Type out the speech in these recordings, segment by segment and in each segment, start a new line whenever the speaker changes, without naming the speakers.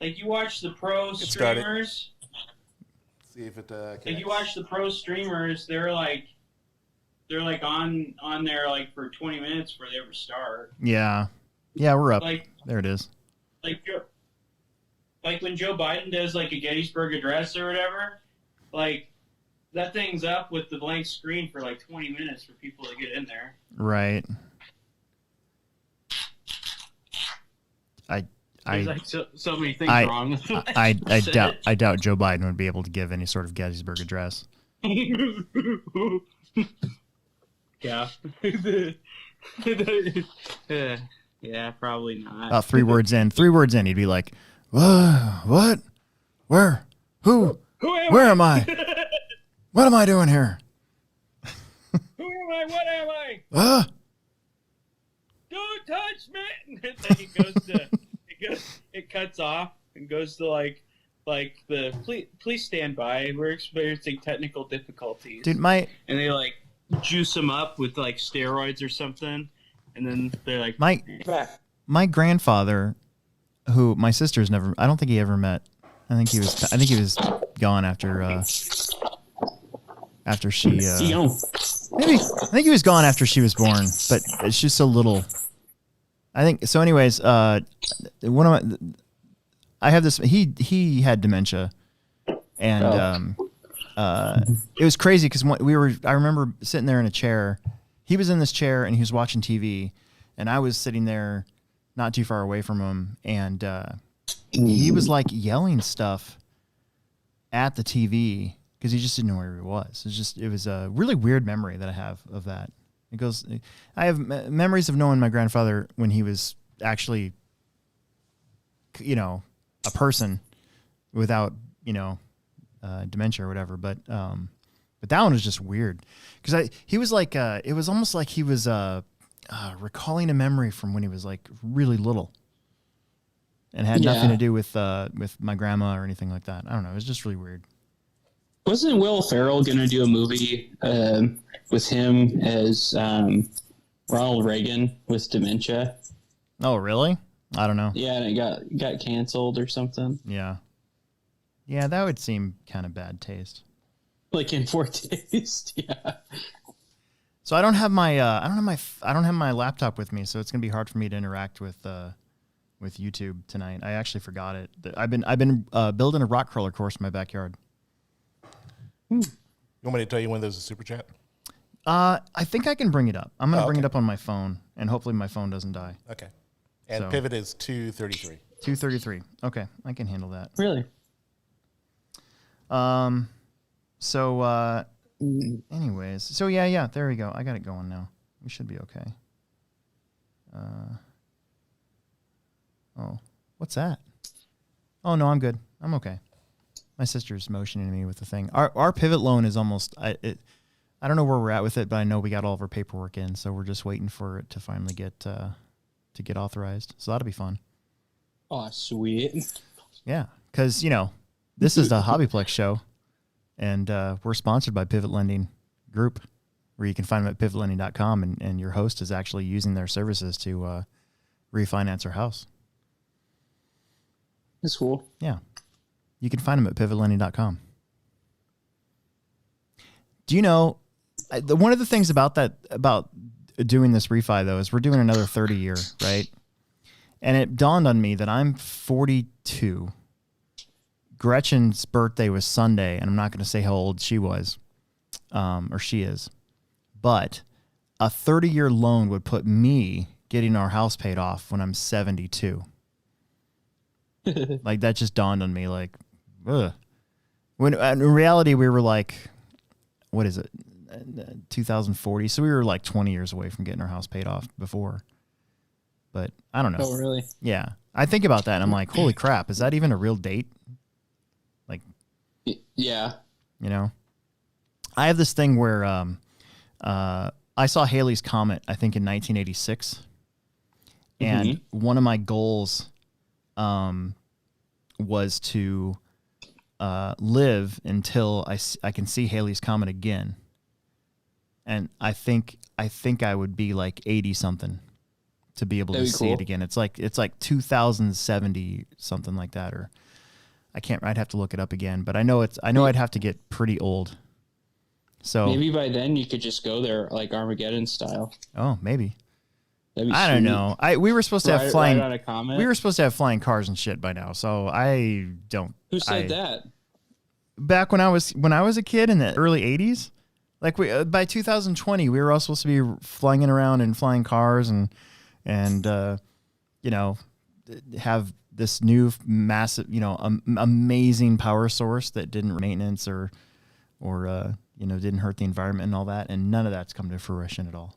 like you watch the pro
Get started.
streamers.
See if it
Like you watch the pro streamers, they're like on there like for 20 minutes before they ever start.
Yeah, we're up.
Like
there it is.
Like when Joe Biden does like a Gettysburg Address or whatever, like that thing's up with the blank screen for like 20 minutes for people to get in there.
Right.
There's like so many things wrong with it.
I doubt Joe Biden would be able to give any sort of Gettysburg Address.
Yeah. Yeah, probably not.
About 3 words in, he'd be like, "What? Where? Who? Where am I? What am I doing here?
Who am I? What am I? Don't touch me!" And then he goes to it cuts off and goes to like the please stand by. We're experiencing technical difficulties.
Dude,
and they like juice him up with like steroids or something, and then they're like
my grandfather, who my sister's never. I don't think he ever met. I think he was gone after she. Maybe I think he was gone after she was born, but it's just so little. I think so. Anyways, I have this. He had dementia, and it was crazy because I remember sitting there in a chair. He was in this chair and he was watching TV, and I was sitting there, not too far away from him, and he was like yelling stuff at the TV because he just didn't know where he was. It was a really weird memory that I have of that. It goes. I have memories of knowing my grandfather when he was actually, a person without, dementia or whatever. But that one was just weird because he was like, it was almost like he was recalling a memory from when he was like really little, and had nothing to do with my grandma or anything like that. I don't know. It was just really weird.
Wasn't Will Ferrell going to do a movie with him as Ronald Reagan with dementia?
Oh, really? I don't know.
Yeah, and it got canceled or something.
Yeah. Yeah, that would seem kind of bad taste.
Like in 4 days, yeah.
So I don't have my laptop with me, so it's gonna be hard for me to interact with YouTube tonight. I actually forgot it. I've been building a rock crawler course in my backyard.
You want me to tell you when there's a super chat?
I think I can bring it up. I'm going to bring it up on my phone, and hopefully my phone doesn't die.
Okay. And pivot is 233.
233. Okay, I can handle that.
Really?
So, anyways. So, yeah, there we go. I got it going now. We should be okay. Oh, what's that? Oh, no, I'm good. I'm okay. My sister's motioning me with the thing. Our pivot loan is almost. I don't know where we're at with it, but I know we got all of our paperwork in, so we're just waiting for it to finally get authorized. So that'll be fun.
Oh, sweet.
Yeah, because this is the Hobbyplex show, and we're sponsored by Pivot Lending Group, where you can find them at pivotlending.com, and your host is actually using their services to refinance our house.
That's cool.
Yeah. You can find them at pivotlending.com. Do you know, one of the things about doing this refi, though, is we're doing another 30-year, right? And it dawned on me that I'm 42. Gretchen's birthday was Sunday, and I'm not going to say how old she was, or she is. But a 30-year loan would put me getting our house paid off when I'm 72. Like, that just dawned on me, like, ugh. When in reality we were like, what is it, 2040? So we were like 20 years away from getting our house paid off before. But I don't know.
Oh, really?
Yeah, I think about that and I'm like, holy crap, is that even a real date? Like,
yeah,
I have this thing where I saw Halley's Comet, I think in 1986, and one of my goals was to live until I can see Halley's Comet again. And I think I would be like 80 something to be able
That'd
to
be
see
cool.
it again. It's like 2070 something like that, or I'd have to look it up again, but I know I'd have to get pretty old. So
maybe by then you could just go there like Armageddon style.
oh, maybe.
That'd be
I don't
sweet.
know. We were supposed to have
Ride
flying.
on a comet.
We were supposed to have flying cars and shit by now. So I don't.
Who said that?
Back when I was a kid in the early 80s, like by 2020 we were all supposed to be flying around in flying cars and you know, have this new massive, you know, amazing power source that didn't maintenance or you know, didn't hurt the environment and all that, and none of that's come to fruition at all.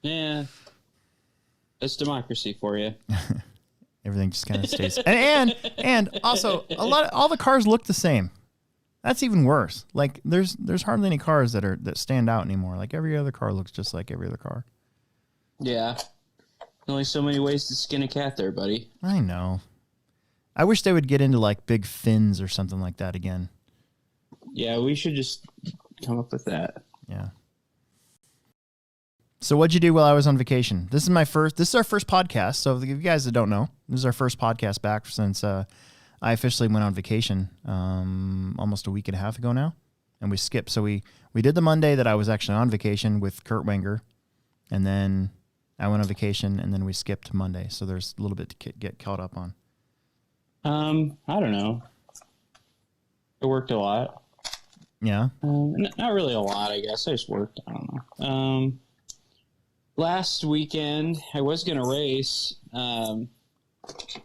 Yeah. That's democracy for you.
Everything just kind of stays. And also all the cars look the same. That's even worse. Like there's hardly any cars that stand out anymore. Like every other car looks just like every other car.
Yeah. Only so many ways to skin a cat there, buddy.
I know. I wish they would get into like big fins or something like that again.
Yeah, we should just come up with that.
Yeah. So what'd you do while I was on vacation? This is our first podcast. So if you guys that don't know, this is our first podcast back since I officially went on vacation almost a week and a half ago now. And we skipped. So we did the Monday that I was actually on vacation with Kurt Wenger. And then I went on vacation and then we skipped Monday. So there's a little bit to get caught up on.
I don't know. I worked a lot.
Yeah.
Not really a lot, I guess. I just worked. I don't know. Last weekend, I was going to race,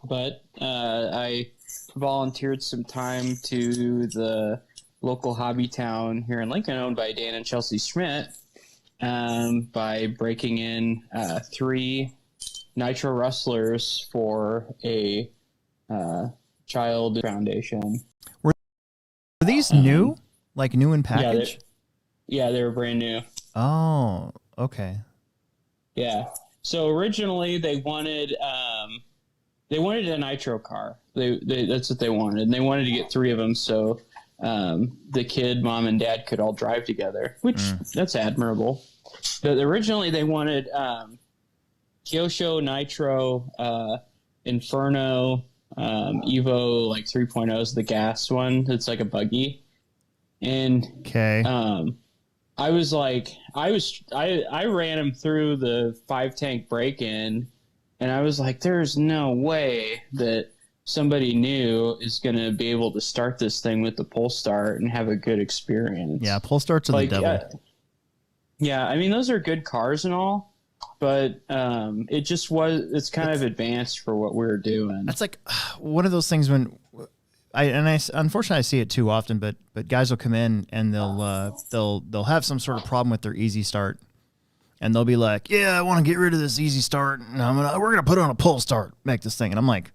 but I volunteered some time to the local hobby town here in Lincoln, owned by Dan and Chelsea Schmidt, by breaking in 3 nitro rustlers for a child foundation.
Were these new? Like new in package?
Yeah, they were brand new.
Oh, okay.
Yeah. So originally they wanted a nitro car. They that's what they wanted. And they wanted to get 3 of them so the kid, mom, and dad could all drive together, which that's admirable. But originally they wanted Kyosho Nitro, Inferno, Evo like 3.0 is the gas one. It's like a buggy. And
okay.
I was like, I ran him through the 5-tank break-in, and I was like, there's no way that somebody new is going to be able to start this thing with the pull start and have a good experience.
Yeah, pull starts are like, the devil.
Yeah, I mean, those are good cars and all, but it's kind of advanced for what we were doing.
That's like one of those things when unfortunately I see it too often, but guys will come in and they'll have some sort of problem with their easy start, and they'll be like, yeah, I want to get rid of this easy start, and we're gonna put on a pull start, make this thing. And I'm like,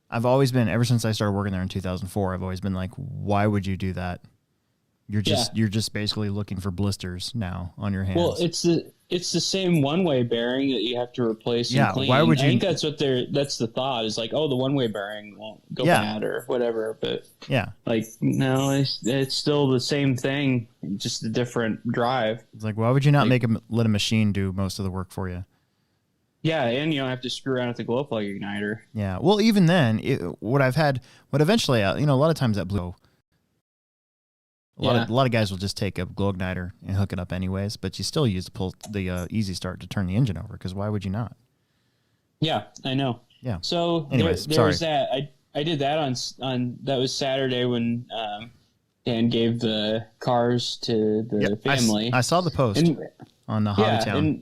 I've always been, ever since I started working there in 2004, I've always been like, why would you do that? You're just basically looking for blisters now on your hands. Well,
it's the same one-way bearing that you have to replace and clean.
Why would you?
I think that's the thought is like, oh, the one-way bearing won't go bad or whatever. But like, no, it's still the same thing, just a different drive.
It's like, why would you not let a machine do most of the work for you?
Yeah, and you don't have to screw around with the glow plug igniter.
Yeah, well, even then, what eventually, a lot of times that blew. A lot of guys will just take a glow igniter and hook it up anyways, but you still use the easy start to turn the engine over, because why would you not?
Yeah, I know.
Yeah.
So
anyways,
there was that. I did that on that was Saturday when Dan gave the cars to the family.
I saw the post on the Hobby Town.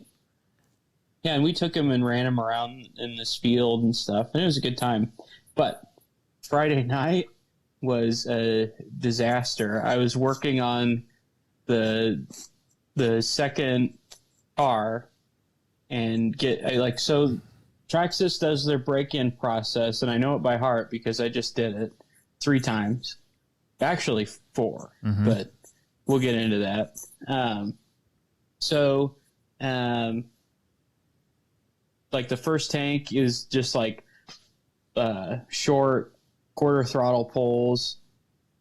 And we took him and ran him around in this field and stuff, and it was a good time. But Friday night was a disaster. I was working on the second car and so Traxxas does their break-in process, and I know it by heart because I just did it 3 times. Actually 4, but we'll get into that. Like the first tank is just like short quarter throttle pulls,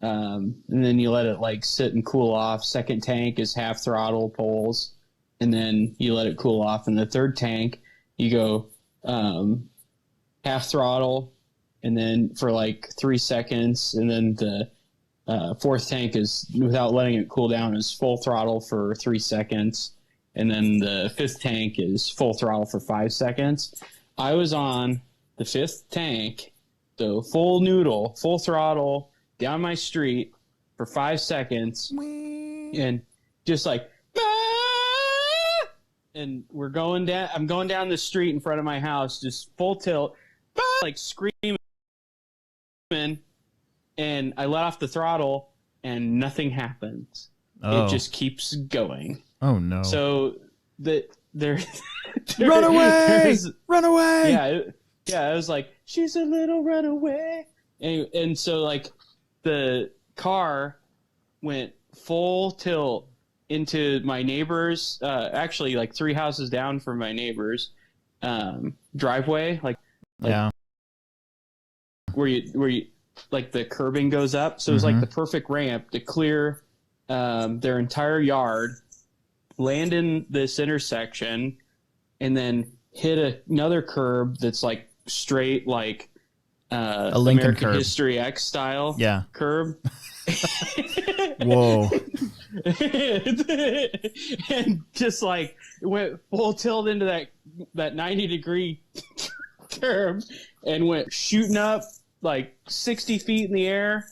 and then you let it like sit and cool off. Second tank is half throttle pulls, and then you let it cool off. And the third tank you go half throttle, and then for like 3 seconds, and then the fourth tank is, without letting it cool down, is full throttle for 3 seconds, and then the fifth tank is full throttle for 5 seconds. I was on the fifth tank, the full noodle, full throttle, down my street for 5 seconds, and just like, ah! And we're going down. I'm going down the street in front of my house, just full tilt, like screaming, and I let off the throttle, and nothing happens.
Oh.
It just keeps going.
Oh no!
So there
Run away! Run away!
Yeah. I was like, she's a little runaway, and so like the car went full tilt into my neighbor's, actually like 3 houses down from my neighbor's driveway, like
yeah,
where you like the curbing goes up, so it was like the perfect ramp to clear their entire yard, land in this intersection, and then hit another curb that's like straight, like
a Lincoln
American
curb.
History X style curb.
Whoa.
And just like went full tilt into that 90-degree curb, and went shooting up like 60 feet in the air,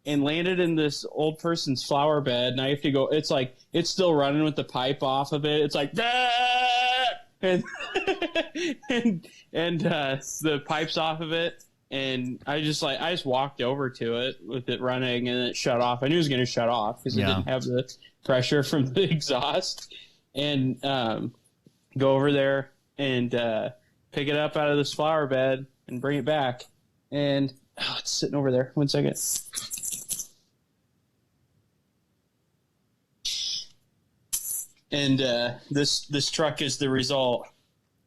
and landed in this old person's flower bed. And I have to go, it's like, it's still running with the pipe off of it. It's like, and the pipe's off of it. And I just walked over to it with it running, and it shut off. I knew it was going to shut off because it didn't have the pressure from the exhaust. And go over there and pick it up out of this flower bed and bring it back. And it's sitting over there. 1 second. And this truck is the result.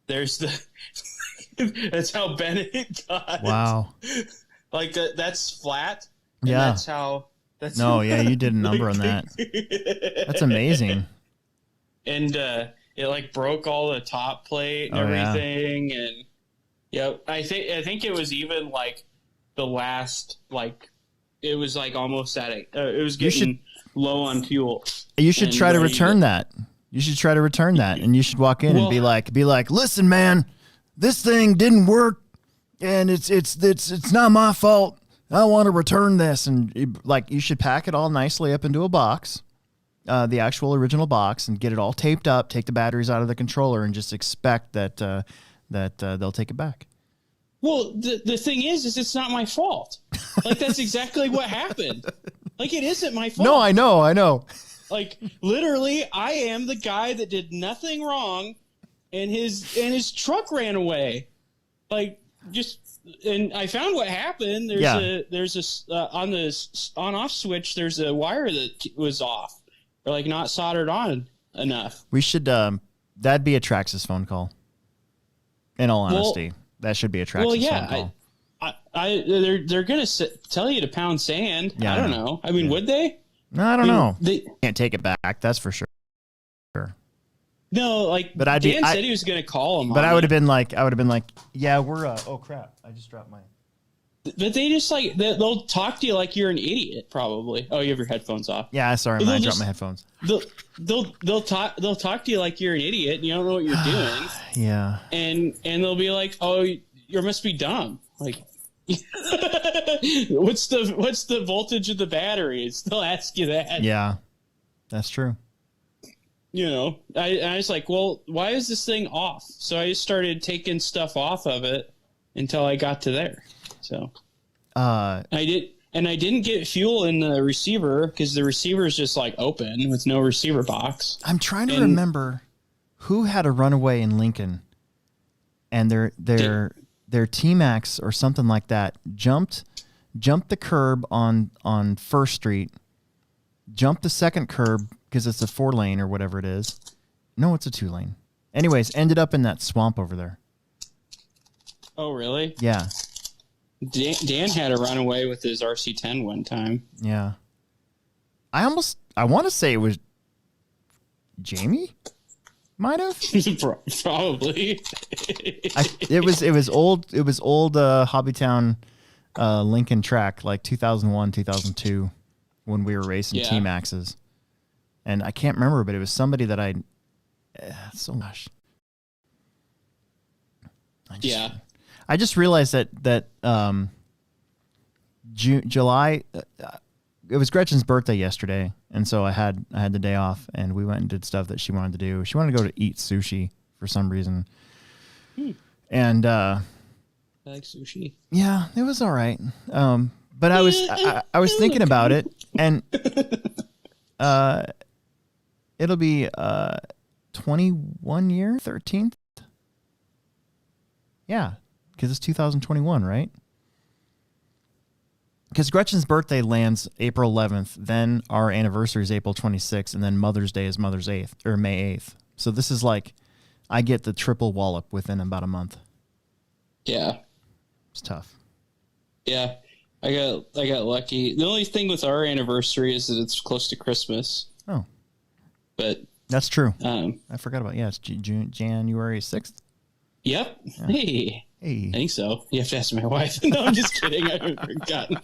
There's the that's how Bennett got.
Wow.
Like that's flat.
Yeah.
That's how. That's
you did a number on that. That's amazing.
And it like broke all the top plate and everything, and I think it was even like the last, like it was like almost at it was getting low on fuel.
You should try to return that. You should try to return that, and you should walk in and be like, listen, man, this thing didn't work, and it's not my fault. I want to return this, and you should pack it all nicely up into a box, the actual original box, and get it all taped up. Take the batteries out of the controller, and just expect that they'll take it back.
Well, the thing is it's not my fault. Like that's exactly what happened. Like it isn't my fault.
No, I know.
Like literally, I am the guy that did nothing wrong, and his truck ran away. Like and I found what happened. There's on the on-off switch. There's a wire that was off, or like not soldered on enough.
We should. That'd be a Traxxas phone call. In all honesty, that should be a Traxxas phone call.
They're gonna tell you to pound sand.
Yeah,
I don't know. I mean, would they?
No, I don't know. They can't take it back. That's for sure.
No, like
but
Dan said he was going to call him.
But I would have been like, yeah, we're. Oh crap! I just dropped mine.
But they just like they'll talk to you like you're an idiot. Probably. Oh, you have your headphones off.
Yeah, sorry, I dropped my headphones.
They'll talk to you like you're an idiot and you don't know what you're doing.
Yeah.
And they'll be like, oh, you must be dumb. Like. What's the voltage of the batteries? They'll ask you that.
Yeah, that's true.
You know, I was like, well, why is this thing off? So I just started taking stuff off of it until I got to there. So I didn't get fuel in the receiver because the receiver is just like open with no receiver box.
I'm trying to remember who had a runaway in Lincoln, and their T-Max or something like that jumped the curb on First Street, jumped the second curb because it's a 4-lane or whatever it is. No, it's a 2-lane. Anyways, ended up in that swamp over there.
Oh, really?
Yeah.
Dan had a runaway with his RC10 one time.
Yeah. I want to say it was Jamie, Might have.
Probably.
It was old Hobbytown Lincoln track, like 2001, 2002, when we were racing T-Maxes. And I can't remember, but it was somebody that so much. I just realized that July, it was Gretchen's birthday yesterday, and so I had the day off, and we went and did stuff that she wanted to do. She wanted to go to eat sushi for some reason, and I
like sushi.
Yeah, it was all right. But I was thinking about it, and it'll be 21 year 13th. Yeah, because it's 2021, right? Because Gretchen's birthday lands April 11th, then our anniversary is April 26th, and then Mother's Day is May 8th. So this is like, I get the triple wallop within about a month.
Yeah,
it's tough.
Yeah, I got lucky. The only thing with our anniversary is that it's close to Christmas.
Oh,
but
that's true. I forgot about it's January 6th.
Yep.
Yeah.
Hey. I think so. You have to ask my wife. No, I'm just kidding. I haven't forgotten.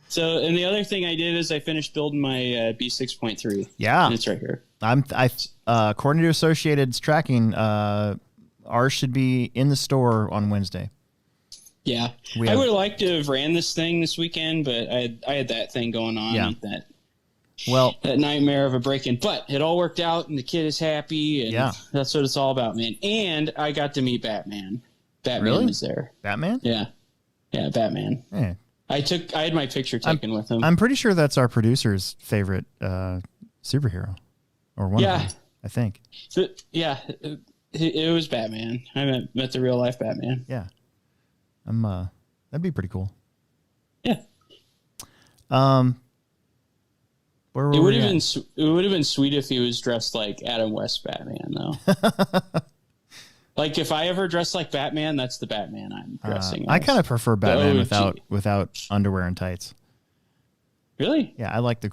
So, and the other thing I did is I finished building my B6.3.
Yeah,
and it's right here.
According to Associated's tracking, ours should be in the store on Wednesday.
Yeah, I would have liked to have ran this thing this weekend, but I had that thing going on.
Yeah.
That nightmare of a break-in, but it all worked out, and the kid is happy, and that's what it's all about, man. And I got to meet Batman. Batman was there.
Batman?
Yeah, Batman.
Yeah.
I had my picture taken with him.
I'm pretty sure that's our producer's favorite superhero, or one of them, I think.
It was Batman. I met the real life Batman.
Yeah, that'd be pretty cool.
Yeah.
It
would have been sweet if he was dressed like Adam West Batman, though. Like if I ever dress like Batman, that's the Batman I'm dressing.
I kind of prefer Batman without underwear and tights.
Really?
Yeah, I like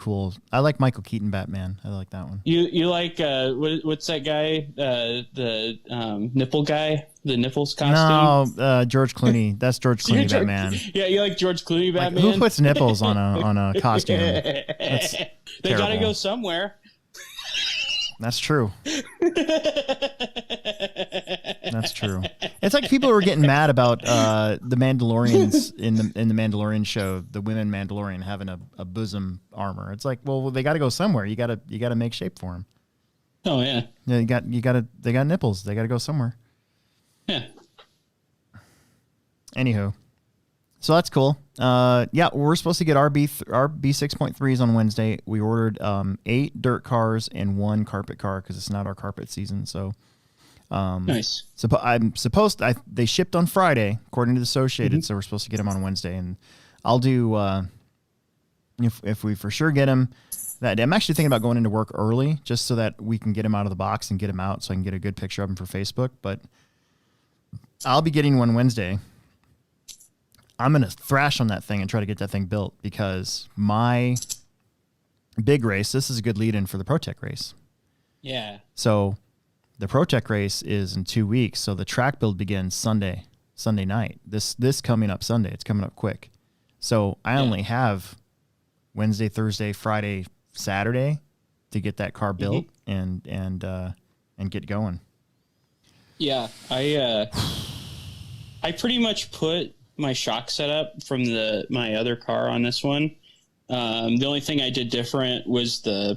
I like Michael Keaton Batman. I like that one.
You like what's that guy? The nipple guy, the nipples costume.
No, George Clooney. That's George Clooney Batman.
Yeah, you like George Clooney Batman.
Like, who puts nipples on a costume?
They got to go somewhere.
That's true. That's true. It's like people were getting mad about the Mandalorians in the Mandalorian show, the women Mandalorian having a bosom armor. It's like, well, they got to go somewhere. You got to make shape for them.
Oh yeah.
Yeah, they got nipples. They got to go somewhere.
Yeah.
Anywho, so that's cool. Yeah, we're supposed to get our B6.3s on Wednesday. We ordered 8 dirt cars and 1 carpet car because it's not our carpet season. So
nice.
They shipped on Friday according to the Associated, so we're supposed to get them on Wednesday. And I'll do if we for sure get them that day. I'm actually thinking about going into work early just so that we can get them out of the box and get them out so I can get a good picture of them for Facebook. But I'll be getting one Wednesday. I'm going to thrash on that thing and try to get that thing built because my big race, this is a good lead-in for the ProTech race.
Yeah.
So the ProTech race is in 2 weeks, so the track build begins Sunday night. This coming up Sunday. It's coming up quick. So I only have Wednesday, Thursday, Friday, Saturday to get that car built and get going. Yeah,
I pretty much put my shock setup from my other car on this one. The only thing I did different was the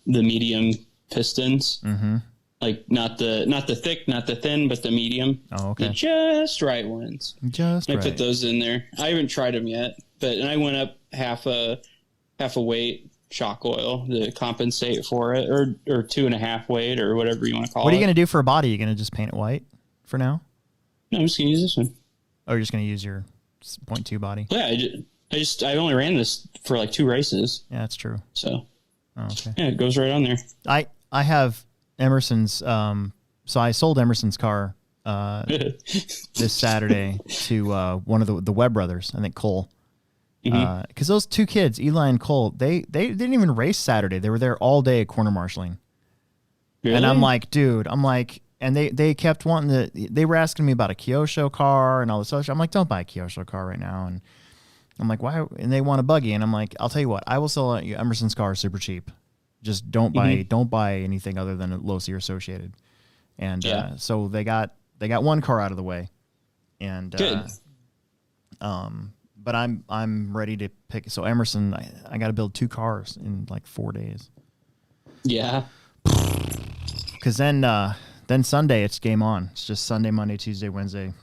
medium pistons.
Mm-hmm.
Like not the thick, not the thin, but the medium.
Oh, okay.
The just right ones.
Just right.
I put those in there. I haven't tried them yet, but I went up half a weight shock oil to compensate for it, or 2.5 weight, or whatever you want to call it.
What are you going to do for a body? You going to just paint it white for now?
No, I'm just going to use this one.
Oh, you're just going to use your 0.2 body?
Yeah, I only ran this for like 2 races.
Yeah, that's true.
So,
okay.
Yeah, it goes right on there.
I have Emerson's, so I sold Emerson's car this Saturday to one of the Webb brothers, I think Cole. Because those 2 kids, Eli and Cole, they didn't even race Saturday. They were there all day corner marshaling. And I'm like, dude, and they kept wanting they were asking me about a Kyosho car and all this stuff. I'm like, don't buy a Kyosho car right now. And I'm like, why? And they want a buggy. And I'm like, I'll tell you what, I will sell you Emerson's car super cheap. Just don't buy anything other than a Losi or Associated. And so they got one car out of the way. And
good.
But I'm ready to pick. So Emerson, I got to build 2 cars in like 4 days.
Yeah.
Because then Sunday it's game on. It's just Sunday, Monday, Tuesday, Wednesday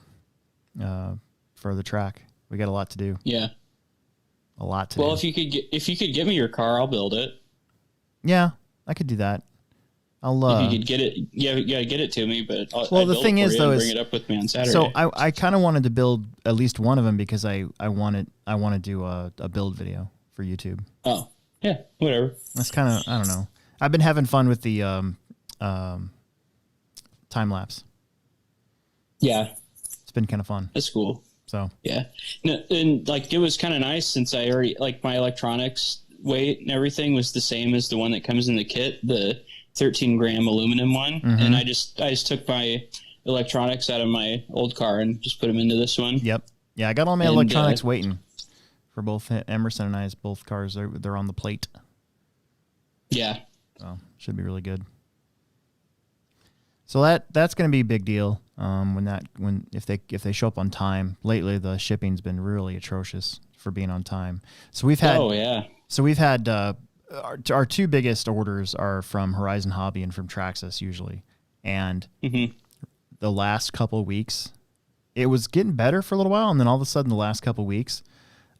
for the track. We got a lot to do.
Yeah.
A lot to do.
Well, if you could get me your car, I'll build it.
Yeah, I could do that.
If you could get it, you gotta get it to me. But
the thing is, though,
bring it up with me on Saturday.
So I kind of wanted to build at least one of them because I want to do a build video for YouTube.
Oh yeah, whatever.
That's kind of, I don't know. I've been having fun with the time lapse.
Yeah,
it's been kind of fun.
That's cool.
So
yeah, no, and like it was kind of nice since I already my electronics weight and everything was the same as the one that comes in the kit, the 13-gram aluminum one. And I just took my electronics out of my old car and just put them into this one.
Yep. Yeah, I got all my electronics waiting for both Emerson and I's both cars. They're on the plate.
Yeah.
So should be really good. So that's going to be a big deal if they show up on time. Lately, the shipping's been really atrocious for being on time. So we've had our 2 biggest orders are from Horizon Hobby and from Traxxas usually. And the last couple of weeks, it was getting better for a little while. And then all of a sudden, the last couple of weeks,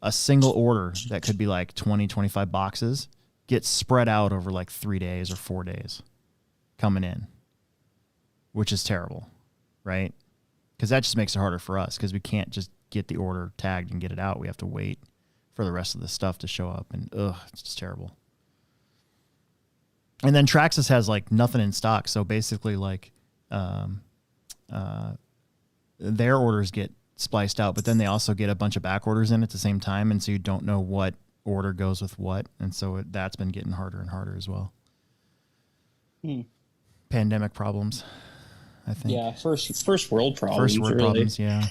a single order that could be like 20, 25 boxes gets spread out over like 3 days or 4 days coming in, which is terrible, right? Because that just makes it harder for us because we can't just get the order tagged and get it out. We have to wait for the rest of the stuff to show up, and it's just terrible. And then Traxxas has like nothing in stock, so basically like their orders get spliced out, but then they also get a bunch of back orders in at the same time, and so you don't know what order goes with what, and so that's been getting harder and harder as well. Pandemic problems, I think.
Yeah, first world problems.
First world problems, yeah.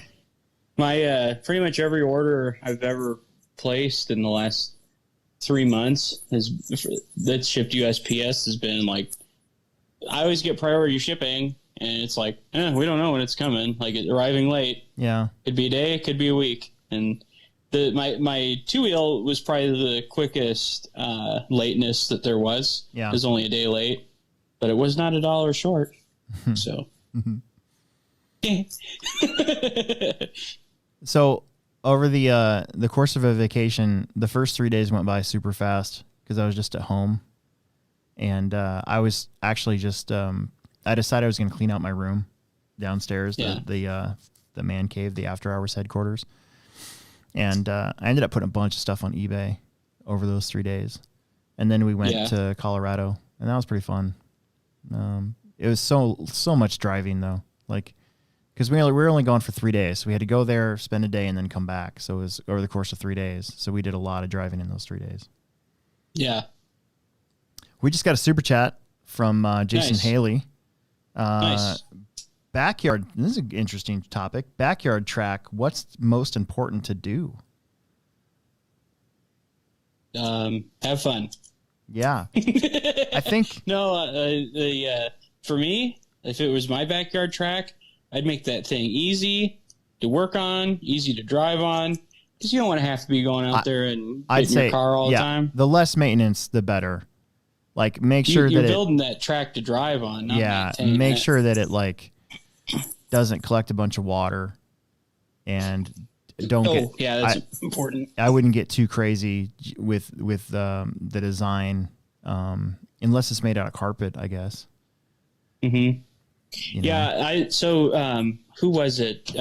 My pretty much every order I've ever placed in the last 3 months that's shipped USPS has been like, I always get priority shipping, and it's like, we don't know when it's coming. Like it's arriving late. Yeah, could be a day, could be a week. And my 2-wheel was probably the quickest lateness that there was. Yeah, it was only a day late, but it was not $1 short. So.
So over the course of a vacation, the first 3 days went by super fast because I was just at home, and I was actually just I decided I was going to clean out my room downstairs, the man cave, the after hours headquarters, and I ended up putting a bunch of stuff on eBay over those 3 days, and then we went to Colorado, and that was pretty fun. It was so much driving though, like. Because we were only gone for 3 days. So we had to go there, spend a day, and then come back. So it was over the course of 3 days. So we did a lot of driving in those 3 days.
Yeah.
We just got a super chat from Jason Haley.
Nice.
Backyard. This is an interesting topic. Backyard track. What's most important to do?
Have fun.
Yeah. I think.
No, for me, if it was my backyard track, I'd make that thing easy to work on, easy to drive on, because you don't want to have to be going out there and getting your car all the time.
The less maintenance, the better. Like, make sure
you're
that
building that track to drive on. Not
make sure that it like doesn't collect a bunch of water, and don't get.
That's important.
I wouldn't get too crazy with the design, unless it's made out of carpet, I guess.
Mm-hmm. Who was it?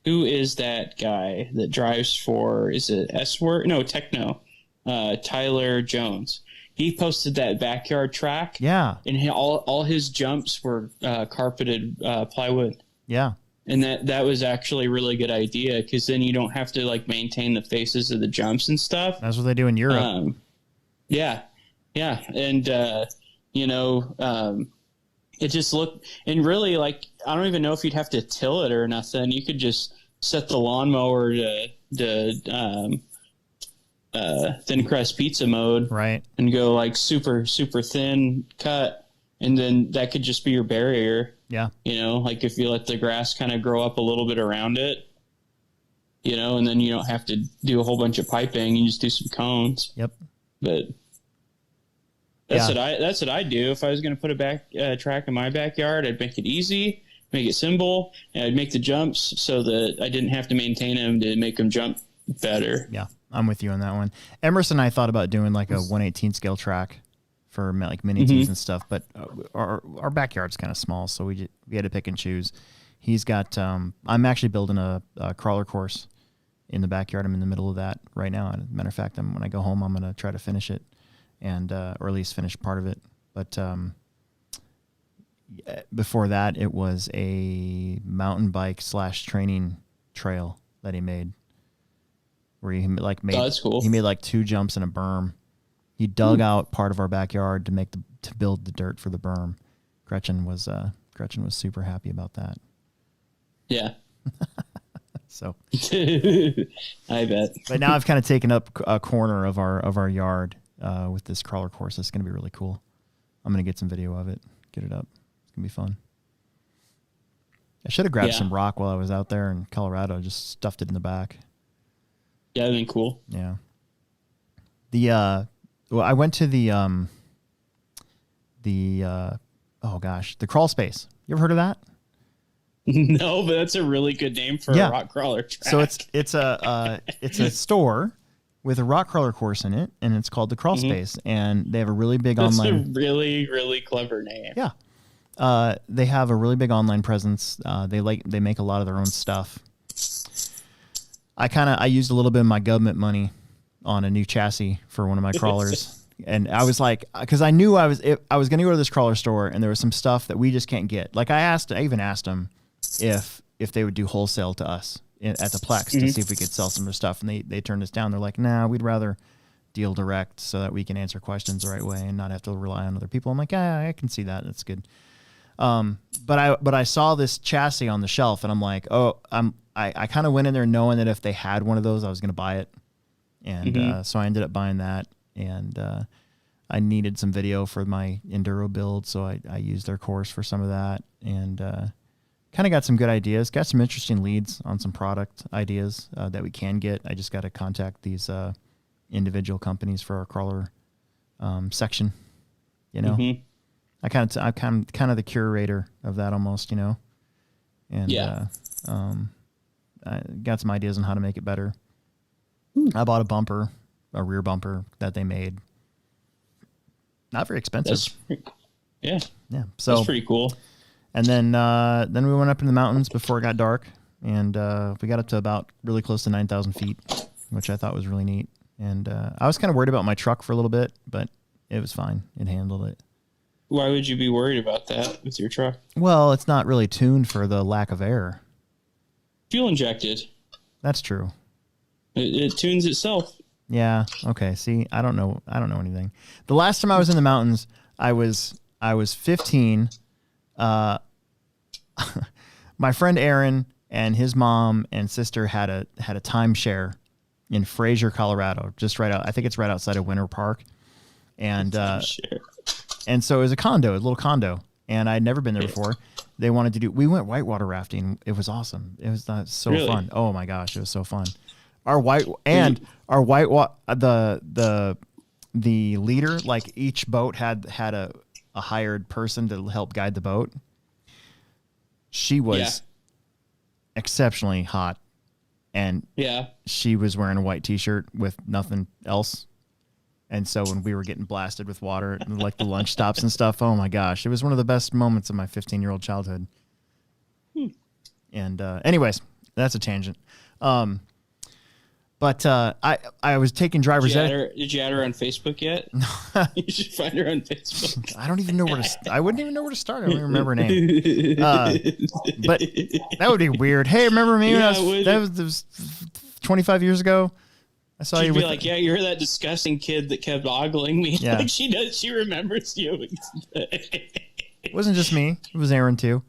Who is that guy that drives for? Is it S-Word? No, Techno. Tyler Jones. He posted that backyard track.
Yeah,
and all his jumps were carpeted plywood.
Yeah,
and that was actually a really good idea because then you don't have to like maintain the faces of the jumps and stuff.
That's what they do in Europe.
Yeah, and you know, it just looked, and really, like, I don't even know if you'd have to till it or nothing. You could just set the lawnmower to thin crust pizza mode,
right,
and go like super thin cut, and then that could just be your barrier.
Yeah,
you know, like if you let the grass kind of grow up a little bit around it, you know, and then you don't have to do a whole bunch of piping. You just do some cones.
Yep.
But that's what I do. If I was going to put a track in my backyard, I'd make it easy, make it simple, and I'd make the jumps so that I didn't have to maintain them to make them jump better.
Yeah, I'm with you on that one. Emerson and I thought about doing like a 1/18 scale track for like mini tees and stuff, but our backyard's kind of small, so we had to pick and choose. He's got I'm actually building a crawler course in the backyard. I'm in the middle of that right now. As a matter of fact, when I go home, I'm going to try to finish it, and or at least finish part of it. But before that, it was a mountain bike / training trail that he made, where he made
that's cool.
He made like 2 jumps and a berm. He dug out part of our backyard to build the dirt for the berm. Gretchen was super happy about that.
Yeah.
So
I bet.
But now I've kind of taken up a corner of our yard with this crawler course. It's going to be really cool. I'm going to get some video of it, get it up. It's going to be fun. I should have grabbed some rock while I was out there in Colorado. Just stuffed it in the back.
Yeah, that'd been cool.
Yeah. I went to the crawl space. You ever heard of that?
No, but that's a really good name for a rock crawler track.
So it's a store with a rock crawler course in it, and it's called the Crawl Space, and they have a really big online.
That's a really, really clever name.
Yeah, they have a really big online presence. They make a lot of their own stuff. I used a little bit of my government money on a new chassis for one of my crawlers. And I was like, because I knew I was going to go to this crawler store, and there was some stuff that we just can't get. Like I even asked them if they would do wholesale to us at the Plex to see if we could sell some of their stuff, and they turned us down. They're like, nah, we'd rather deal direct so that we can answer questions the right way and not have to rely on other people. I'm like, yeah, I can see that. That's good. But I saw this chassis on the shelf, and I'm like, I kind of went in there knowing that if they had one of those, I was going to buy it. And so I ended up buying that, and I needed some video for my enduro build, so I used their course for some of that, and kind of got some good ideas, got some interesting leads on some product ideas that we can get. I just got to contact these individual companies for our crawler section, you know. I'm kind of the curator of that almost, you know, and I got some ideas on how to make it better. I bought a rear bumper that they made. Not very expensive.
Yeah.
So
that's pretty cool.
And then we went up in the mountains before it got dark, and we got up to about really close to 9,000 feet, which I thought was really neat. And I was kind of worried about my truck for a little bit, but it was fine. It handled it.
Why would you be worried about that with your truck?
Well, it's not really tuned for the lack of air.
Fuel injected.
That's true.
It tunes itself.
Yeah. Okay. See, I don't know anything. The last time I was in the mountains, I was 15. My friend Aaron and his mom and sister had a timeshare in Fraser, Colorado, just right out. I think it's right outside of Winter Park, and so it was a little condo, and I'd never been there before. They wanted to do. We went whitewater rafting. It was awesome. It was so fun. Oh my gosh, it was so fun. The leader, like each boat had a hired person to help guide the boat. She was exceptionally hot, and she was wearing a white t-shirt with nothing else. And so when we were getting blasted with water and like the lunch stops and stuff, oh my gosh, it was one of the best moments of my 15-year-old childhood. And anyways, that's a tangent. But I was taking driver's ed.
Did you add her on Facebook yet? You should find her on Facebook.
I don't even know where to. I wouldn't even know where to start. I don't even remember her name. But that would be weird. Hey, remember me? That was 25 years ago. I saw
She'd
you
be
with
like, yeah, you're that disgusting kid that kept ogling me.
Yeah.
Like she does. She remembers you.
It wasn't just me. It was Aaron too.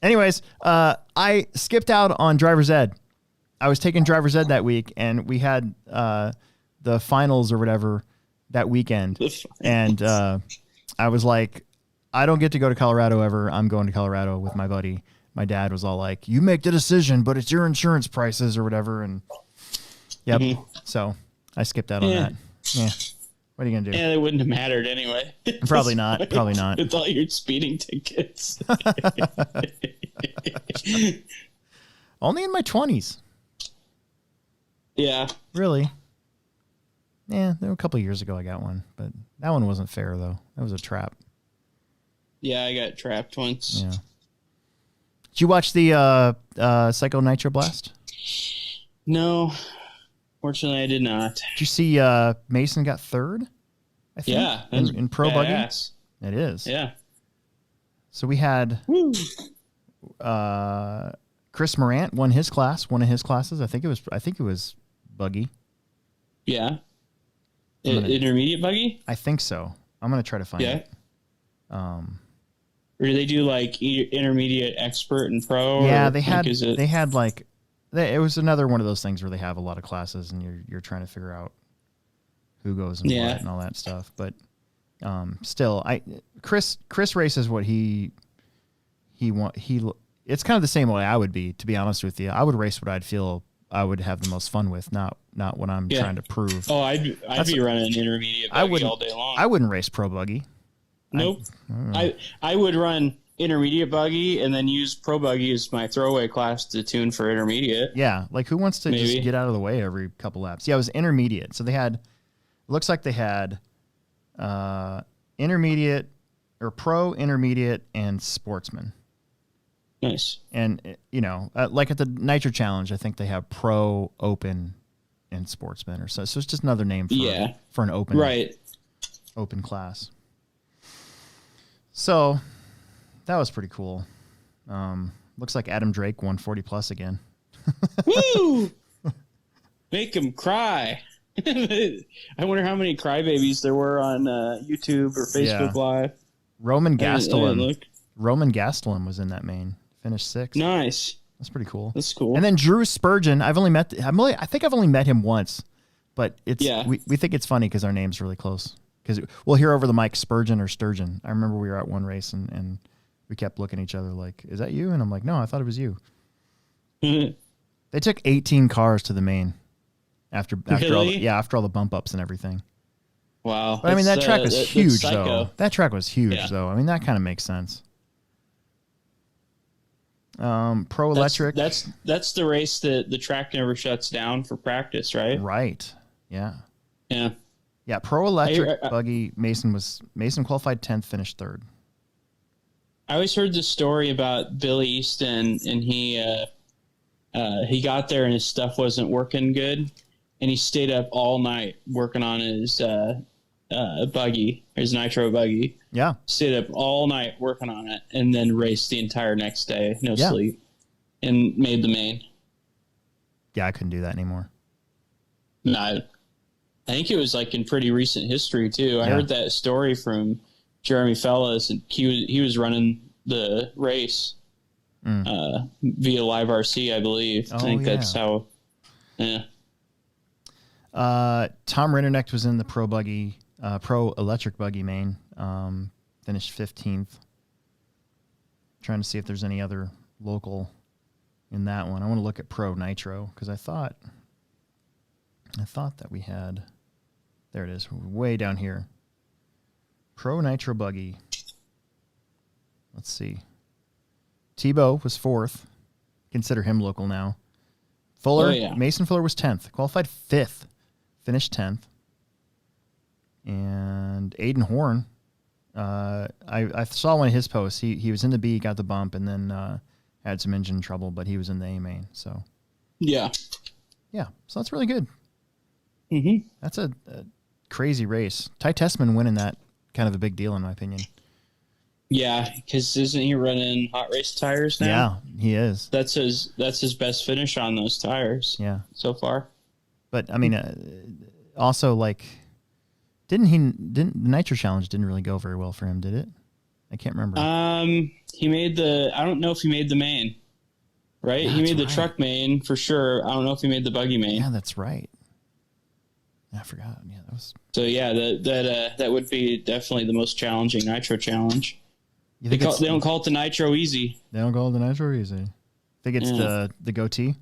Anyways, I skipped out on driver's ed. I was taking driver's ed that week, and we had the finals or whatever that weekend. And I was like, I don't get to go to Colorado ever. I'm going to Colorado with my buddy. My dad was all like, you make the decision, but it's your insurance prices or whatever. And yep. So I skipped out on that. Yeah. What are you going to do?
Yeah, it wouldn't have mattered anyway.
Probably not. Probably not.
With all your speeding tickets.
Only in my 20s.
Yeah.
Really? Yeah, a couple of years ago I got one, but that one wasn't fair though. That was a trap.
Yeah, I got trapped once.
Yeah. Did you watch the Psycho Nitro Blast?
No, fortunately, I did not.
Did you see Mason got third? I think.
Yeah,
in pro buggy.
badass.
It is.
Yeah.
So we had Chris Morant won his class, one of his classes. I think it was buggy.
Yeah. Intermediate buggy?
I think so. I'm gonna try to find it.
Or do they do like intermediate, expert, and pro?
Yeah,
or
it was another one of those things where they have a lot of classes and you're trying to figure out who goes and what and all that stuff. But still, Chris races what it's kind of the same way I would be, to be honest with you. I would race what I'd feel I would have the most fun with, not what I'm trying to prove.
Oh, I'd be running intermediate buggy all day long.
I wouldn't race pro buggy.
Nope. I would run intermediate buggy and then use pro buggy as my throwaway class to tune for intermediate.
Yeah, like who wants to just get out of the way every couple laps? Yeah, it was intermediate. So they had, looks like they had intermediate or pro, intermediate, and sportsman.
Nice.
And, like at the Nitro Challenge, I think they have pro, open, and sportsman or so. So it's just another name for an open, open class. So that was pretty cool. Looks like Adam Drake won 40 plus again.
Woo! Make him cry. I wonder how many crybabies there were on YouTube or Facebook Live.
Roman Gastelum was in that main. Finished 6th.
Nice.
That's pretty cool.
That's cool.
And then Drew Spurgeon, I think I've only met him once, but we think it's funny because our name's really close. Because we'll hear over the mic Spurgeon or Sturgeon. I remember we were at one race and we kept looking at each other like, is that you? And I'm like, no, I thought it was you. They took 18 cars to the main after all the bump ups and everything.
Wow.
But I mean, that track was huge though. That track was huge though. I mean, that kind of makes sense. Pro Electric.
That's the race that the track never shuts down for practice, right?
Right. Yeah.
Yeah.
Yeah, Pro Electric buggy. Mason qualified 10th, finished 3rd.
I always heard this story about Billy Easton, and he got there and his stuff wasn't working good, and he stayed up all night working on his buggy, his nitro buggy.
Yeah,
stayed up all night working on it, and then raced the entire next day, no sleep, and made the main.
Yeah, I couldn't do that anymore.
No. I think it was like in pretty recent history too. I heard that story from Jeremy Fellas, and he was running the race via Live RC, I believe. I think that's how. Yeah.
Tom Rinderknecht was in the pro electric buggy main. Finished 15th. Trying to see if there's any other local in that one. I want to look at pro nitro because I thought that we had. There it is, way down here. Pro Nitro Buggy. Let's see. Tebow was 4th. Consider him local now. Fuller, Mason Fuller was 10th. Qualified 5th. Finished 10th. And Aiden Horn. I saw one of his posts. He was in the B, got the bump, and then had some engine trouble, but he was in the A main. So
yeah.
So that's really good.
Mm-hmm.
That's a crazy race. Ty Tessman winning that, kind of a big deal in my opinion.
Yeah, because isn't he running hot race tires now?
Yeah, he is.
That's his best finish on those tires.
Yeah,
so far.
But I mean, also like, didn't the Nitro Challenge didn't really go very well for him, did it? I can't remember.
He made I don't know if he made the main, right?
Yeah,
he made the
right.
truck main for sure. I don't know if he made the buggy main.
Yeah, that's right. I forgot. Yeah, that was.
So yeah, that would be definitely the most challenging Nitro Challenge. They don't call it the Nitro Easy.
They don't call it the Nitro Easy. I think it's the goatee.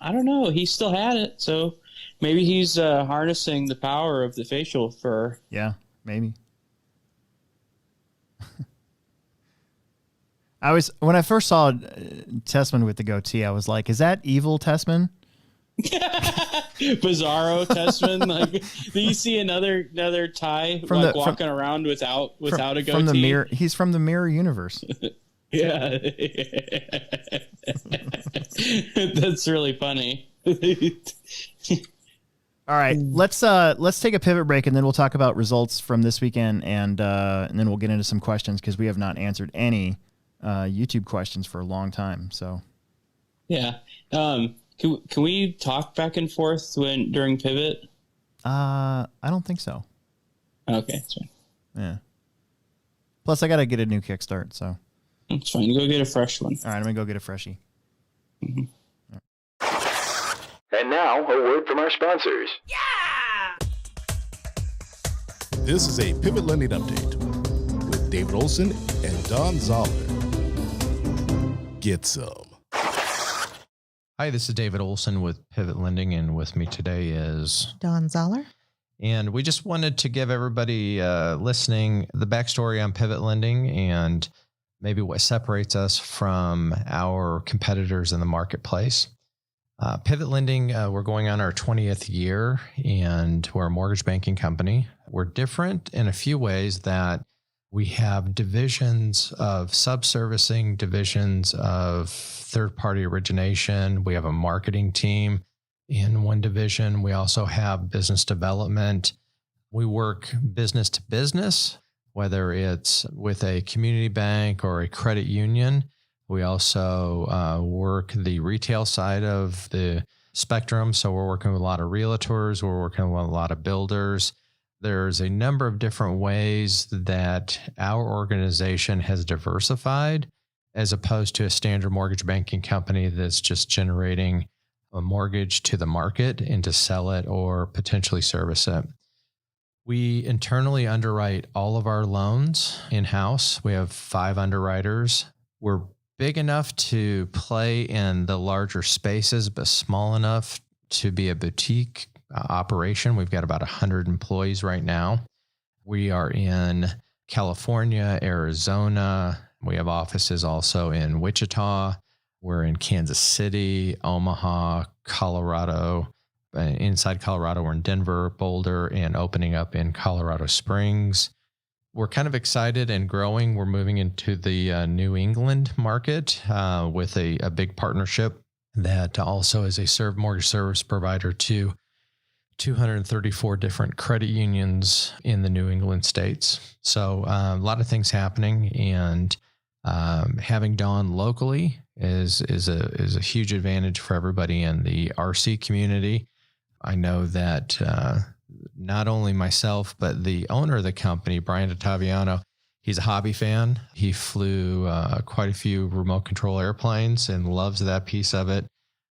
I don't know. He still had it, so maybe he's harnessing the power of the facial fur.
Yeah, maybe. When I first saw Tessman with the goatee, I was like, "Is that evil Tessman?"
Bizarro Tessman. Like, do you see another Ty walking around without a goatee?
From the mirror, he's from the mirror universe.
Yeah, that's really funny.
All right, let's take a pivot break and then we'll talk about results from this weekend and then we'll get into some questions because we have not answered any YouTube questions for a long time. So
yeah, can we talk back and forth during pivot?
I don't think so.
Okay, that's fine.
Yeah. Plus, I gotta get a new kickstart, so
that's fine. Go get a fresh one.
All right, I'm gonna go get a freshie.
Mm-hmm.
And now, a word from our sponsors.
This is a Pivot Lending Update with David Olson and Don Zoller. Get some.
Hi, this is David Olson with Pivot Lending, and with me today is
Don Zoller.
And we just wanted to give everybody listening the backstory on Pivot Lending and maybe what separates us from our competitors in the marketplace. Pivot Lending, we're going on our 20th year, and we're a mortgage banking company. We're different in a few ways that we have divisions of subservicing, divisions of third-party origination. We have a marketing team in one division. We also have business development. We work business to business, whether it's with a community bank or a credit union. We also work the retail side of the spectrum. So we're working with a lot of realtors. We're working with a lot of builders. There's a number of different ways that our organization has diversified as opposed to a standard mortgage banking company that's just generating a mortgage to the market and to sell it or potentially service it. We internally underwrite all of our loans in-house. We have 5 underwriters. We're big enough to play in the larger spaces, but small enough to be a boutique operation. We've got about 100 employees right now. We are in California, Arizona. We have offices also in Wichita. We're in Kansas City, Omaha, Colorado. Inside Colorado, we're in Denver, Boulder, and opening up in Colorado Springs. We're kind of excited and growing. We're moving into the New England market with a big partnership that also is a mortgage service provider to 234 different credit unions in the New England states. So a lot of things happening, and having Don locally is a huge advantage for everybody in the RC community. I know that not only myself, but the owner of the company, Brian Ottaviano, he's a hobby fan. He flew quite a few remote control airplanes and loves that piece of it.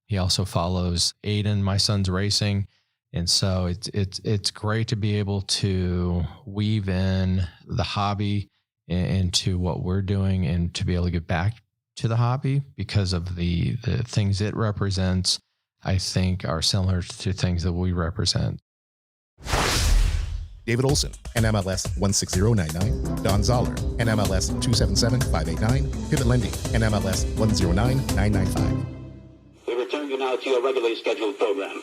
He also follows Aiden, my son's racing. And so it's great to be able to weave in the hobby into what we're doing and to be able to get back to the hobby because of the things it represents, I think are similar to things that we represent.
David Olson, NMLS 16099. Don Zoller, NMLS 277589. Pivot Lending, NMLS 109995.
We return you now to your regularly scheduled program.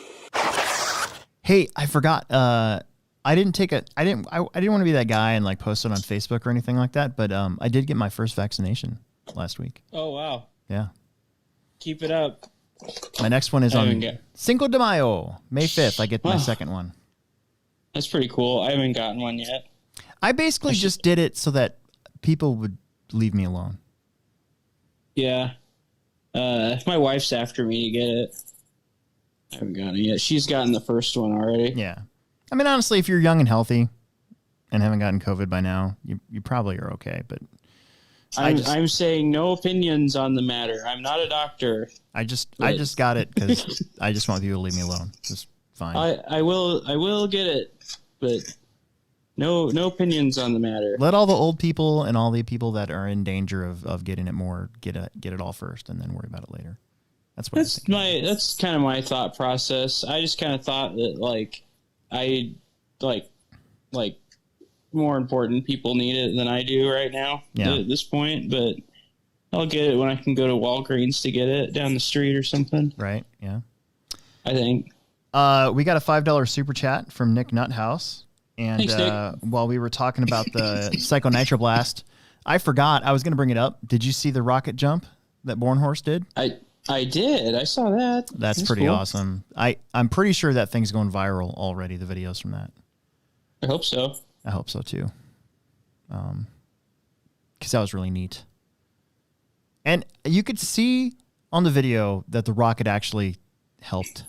Hey, I forgot. I didn't want to be that guy and like post it on Facebook or anything like that, but I did get my first vaccination last week.
Oh, wow.
Yeah.
Keep it up.
My next one is on Cinco de Mayo, May 5th. I get my second one.
That's pretty cool. I haven't gotten one yet.
I basically just did it so that people would leave me alone.
Yeah. My wife's after me to get it. I haven't gotten it yet. She's gotten the first one already.
Yeah. I mean, honestly, if you're young and healthy and haven't gotten COVID by now, you probably are okay. But
I'm saying no opinions on the matter. I'm not a doctor.
I just got it because I just want people to leave me alone. It's fine.
I will get it, but no opinions on the matter.
Let all the old people and all the people that are in danger of getting it get it all first, and then worry about it later. That's
kind of my thought process. I just kind of thought that like more important people need it than I do right now at this point, but I'll get it when I can go to Walgreens to get it down the street or something.
Right. Yeah.
I think.
We got a $5 super chat from Nick Nuthouse. And
Thanks, Nick.
While we were talking about the Psycho Nitro Blast, I forgot. I was going to bring it up. Did you see the rocket jump that Bornhorst did?
I did. I saw that.
That's pretty cool. Awesome. I'm pretty sure that thing's going viral already, the videos from that.
I hope so.
I hope so, too. Because that was really neat. And you could see on the video that the rocket actually helped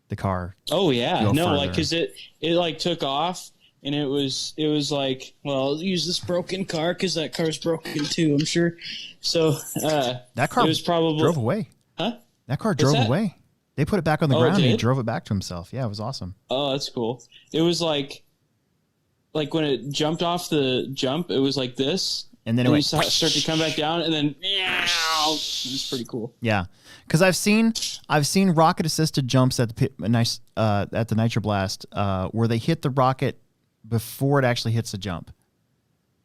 the car.
Oh, yeah. No,
further.
like, because it like took off, and it was like, well, I'll use this broken car because that car's broken, too, I'm sure. So
that car drove away.
Huh?
That car drove away. They put it back on the ground and he drove it back to himself. Yeah, it was awesome.
Oh, that's cool. It was like when it jumped off the jump, it was like this.
And then it
start to come back down, and then it was pretty cool.
Yeah, because I've seen rocket assisted jumps at the Nitro Blast where they hit the rocket before it actually hits the jump,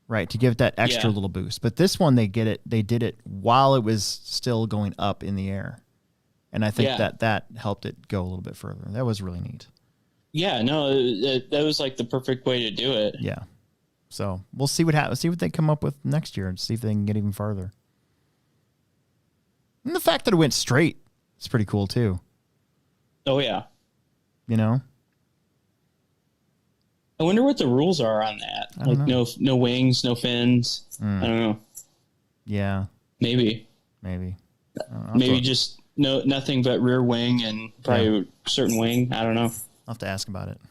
right, to give it that extra little boost. But this one they did it while it was still going up in the air, and I think that helped it go a little bit further. That was really neat.
Yeah, no, that was like the perfect way to do it.
Yeah. So we'll see what happens. See what they come up with next year, and see if they can get even farther. And the fact that it went straight is pretty cool too.
Oh yeah.
You know.
I wonder what the rules are on that. Like no wings, no fins. I don't know.
Yeah.
Maybe.
Maybe
just nothing but rear wing and probably a certain wing. I don't know.
I'll have to ask about it.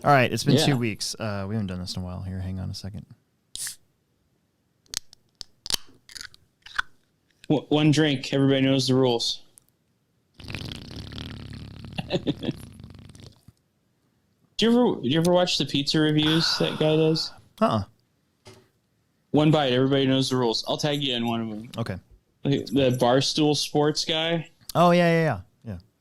All right, it's been 2 weeks. We haven't done this in a while. Here, hang on a second.
One drink. Everybody knows the rules. Do you ever watch the pizza reviews that guy does? One bite. Everybody knows the rules. I'll tag you in one of them.
Okay.
The Barstool Sports guy.
Oh yeah.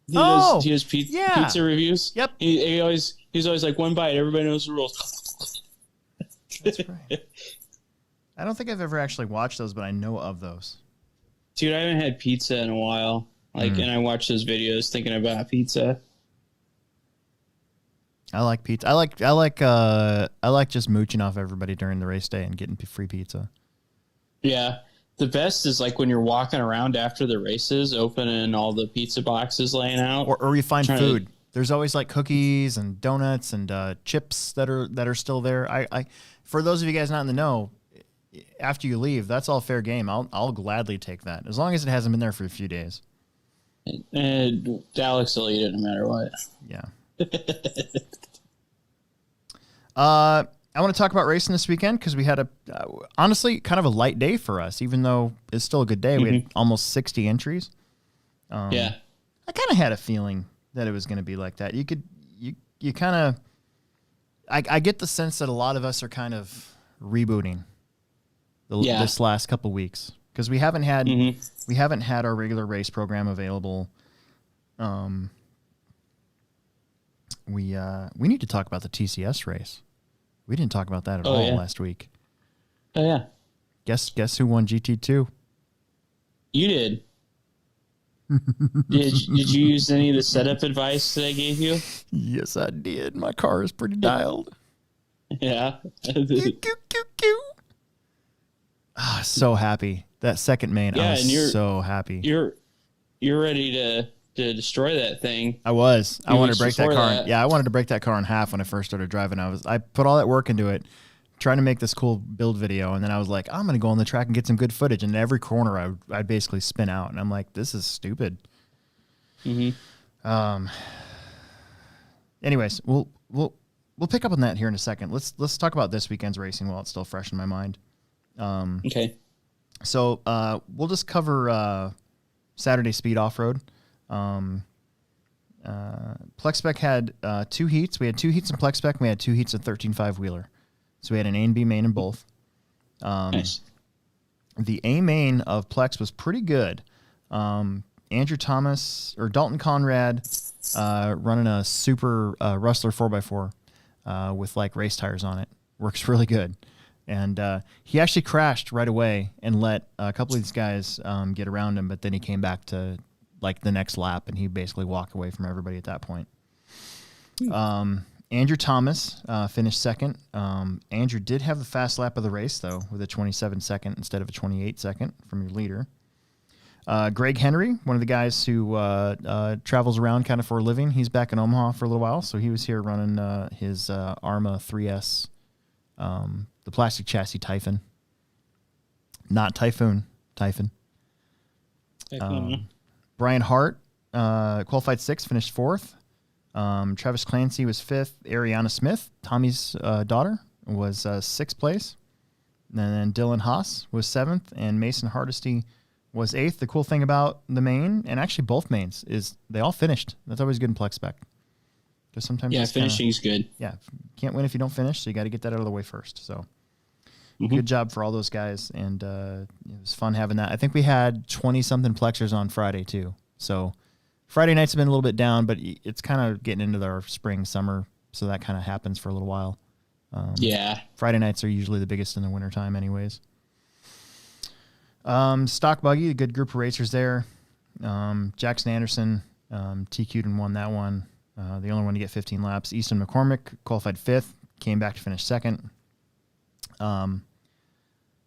He does pizza reviews.
Yep.
He's always like, one bite. Everybody knows the rules.
That's right. I don't think I've ever actually watched those, but I know of those.
Dude, I haven't had pizza in a while. And I watch those videos thinking about pizza.
I like pizza. I like just mooching off everybody during the race day and getting free pizza.
Yeah. The best is like when you're walking around after the races, opening all the pizza boxes laying out.
Or you find food. There's always like cookies and donuts and chips that are still there. I for those of you guys not in the know, after you leave, that's all fair game. I'll gladly take that as long as it hasn't been there for a few days.
And Alex will eat it no matter what.
Yeah. I want to talk about racing this weekend because we had honestly kind of a light day for us, even though it's still a good day. We had almost 60 entries.
Yeah.
I kind of had a feeling that it was going to be like that. You kind of, I get the sense that a lot of us are kind of rebooting this last couple weeks because we haven't had our regular race program available. We need to talk about the TCS race. We didn't talk about that at all last week.
Oh yeah.
Guess who won GT2?
You did. Did you use any of the setup advice that I gave you?
Yes, I did. My car is pretty dialed.
Yeah.
So happy. That second main, I was so happy.
You're ready to destroy that thing.
I was. I wanted to break that car. I wanted to break that car in half when I first started driving. I put all that work into it, trying to make this cool build video, and then I was like, I'm going to go on the track and get some good footage. And in every corner, I'd basically spin out, and I'm like, this is stupid. Anyways, we'll pick up on that here in a second. Let's talk about this weekend's racing while it's still fresh in my mind.
Okay.
So we'll just cover Saturday Speed Off-Road. PlexSpec had 2 heats. We had 2 heats in PlexSpec, and we had 2 heats in 13.5 wheeler. So we had an A and B main in both.
Nice.
The A main of Plex was pretty good. Andrew Thomas or Dalton Conrad running a super Rustler 4x4 with like race tires on it. Works really good. And he actually crashed right away and let a couple of these guys get around him, but then he came back to like the next lap and he basically walked away from everybody at that point. Andrew Thomas finished second. Andrew did have the fast lap of the race, though, with a 27 second instead of a 28 second from your leader. Greg Henry, one of the guys who travels around kind of for a living, he's back in Omaha for a little while, so he was here running his Arma 3S, the plastic chassis Typhon. Not Typhoon, Typhon. Brian Hart qualified 6th, finished 4th. Travis Clancy was 5th. Ariana Smith, Tommy's daughter, was 6th place. And then Dylan Haas was 7th, and Mason Hardesty was 8th. The cool thing about the main, and actually both mains, is they all finished. That's always good in Plex Spec. Because sometimes
finishing's good.
Yeah, can't win if you don't finish, so you got to get that out of the way first. So good job for all those guys, and it was fun having that. I think we had 20-something Plexers on Friday, too. So Friday nights have been a little bit down, but it's kind of getting into our spring, summer, so that kind of happens for a little while. Friday nights are usually the biggest in the wintertime anyways. Stock Buggy, a good group of racers there. Jackson Anderson TQ'd and won that one. The only one to get 15 laps. Easton McCormick qualified 5th, came back to finish 2nd.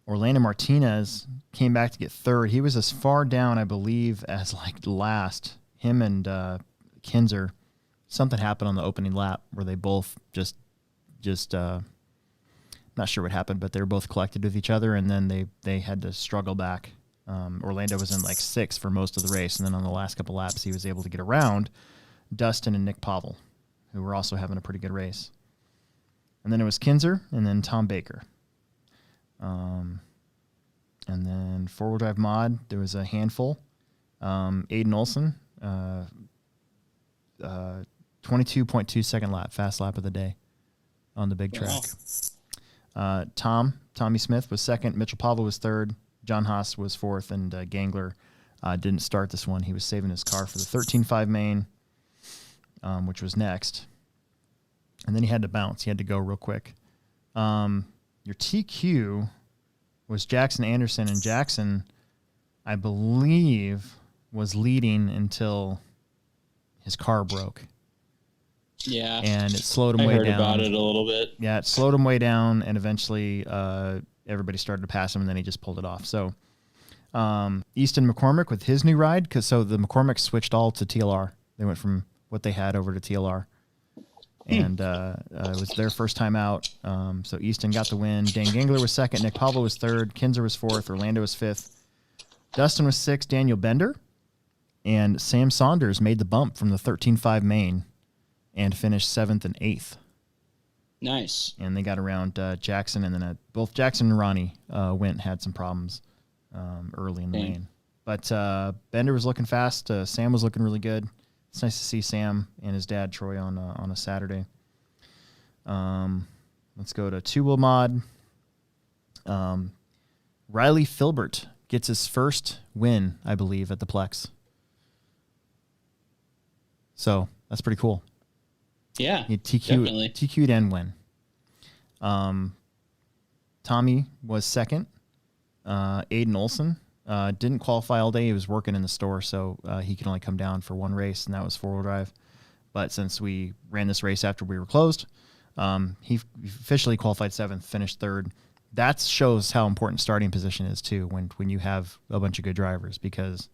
Orlando Martinez came back to get 3rd. He was as far down, I believe, as like last. Him and Kinzer, something happened on the opening lap where they both just not sure what happened, but they were both collected with each other, and then they had to struggle back. Orlando was in like 6th for most of the race, and then on the last couple laps, he was able to get around Dustin and Nick Pavel, who were also having a pretty good race. And then it was Kinzer, and then Tom Baker. And then four-wheel drive mod, there was a handful. Aiden Olson, 22.2 second lap, fast lap of the day on the big track. Tommy Smith was 2nd, Mitchell Pavel was 3rd, John Haas was 4th, and Gangler didn't start this one. He was saving his car for the 13.5 main, which was next. And then he had to bounce. He had to go real quick. Your TQ was Jackson Anderson, and Jackson, I believe, was leading until his car broke.
Yeah.
And it slowed him way down.
I heard about it a little bit.
Yeah, it slowed him way down, and eventually everybody started to pass him, and then he just pulled it off. So Easton McCormick with his new ride, so the McCormicks switched all to TLR. They went from what they had over to TLR. And it was their first time out. So Easton got the win. Dan Gangler was 2nd. Nick Pavel was 3rd. Kinzer was 4th. Orlando was 5th. Dustin was 6th. Daniel Bender. And Sam Saunders made the bump from the 13.5 main and finished 7th and 8th.
Nice.
And they got around Jackson. And then both Jackson and Ronnie had some problems early in the main. But Bender was looking fast. Sam was looking really good. It's nice to see Sam and his dad, Troy, on a Saturday. Let's go to two-wheel mod. Riley Filbert gets his first win, I believe, at the Plex. So that's pretty cool.
Yeah,
definitely. TQ'd and win. Tommy was 2nd. Aiden Olson didn't qualify all day. He was working in the store, so he could only come down for one race, and that was four-wheel drive. But since we ran this race after we were closed, he officially qualified 7th, finished 3rd. That shows how important starting position is, too, when you have a bunch of good drivers, because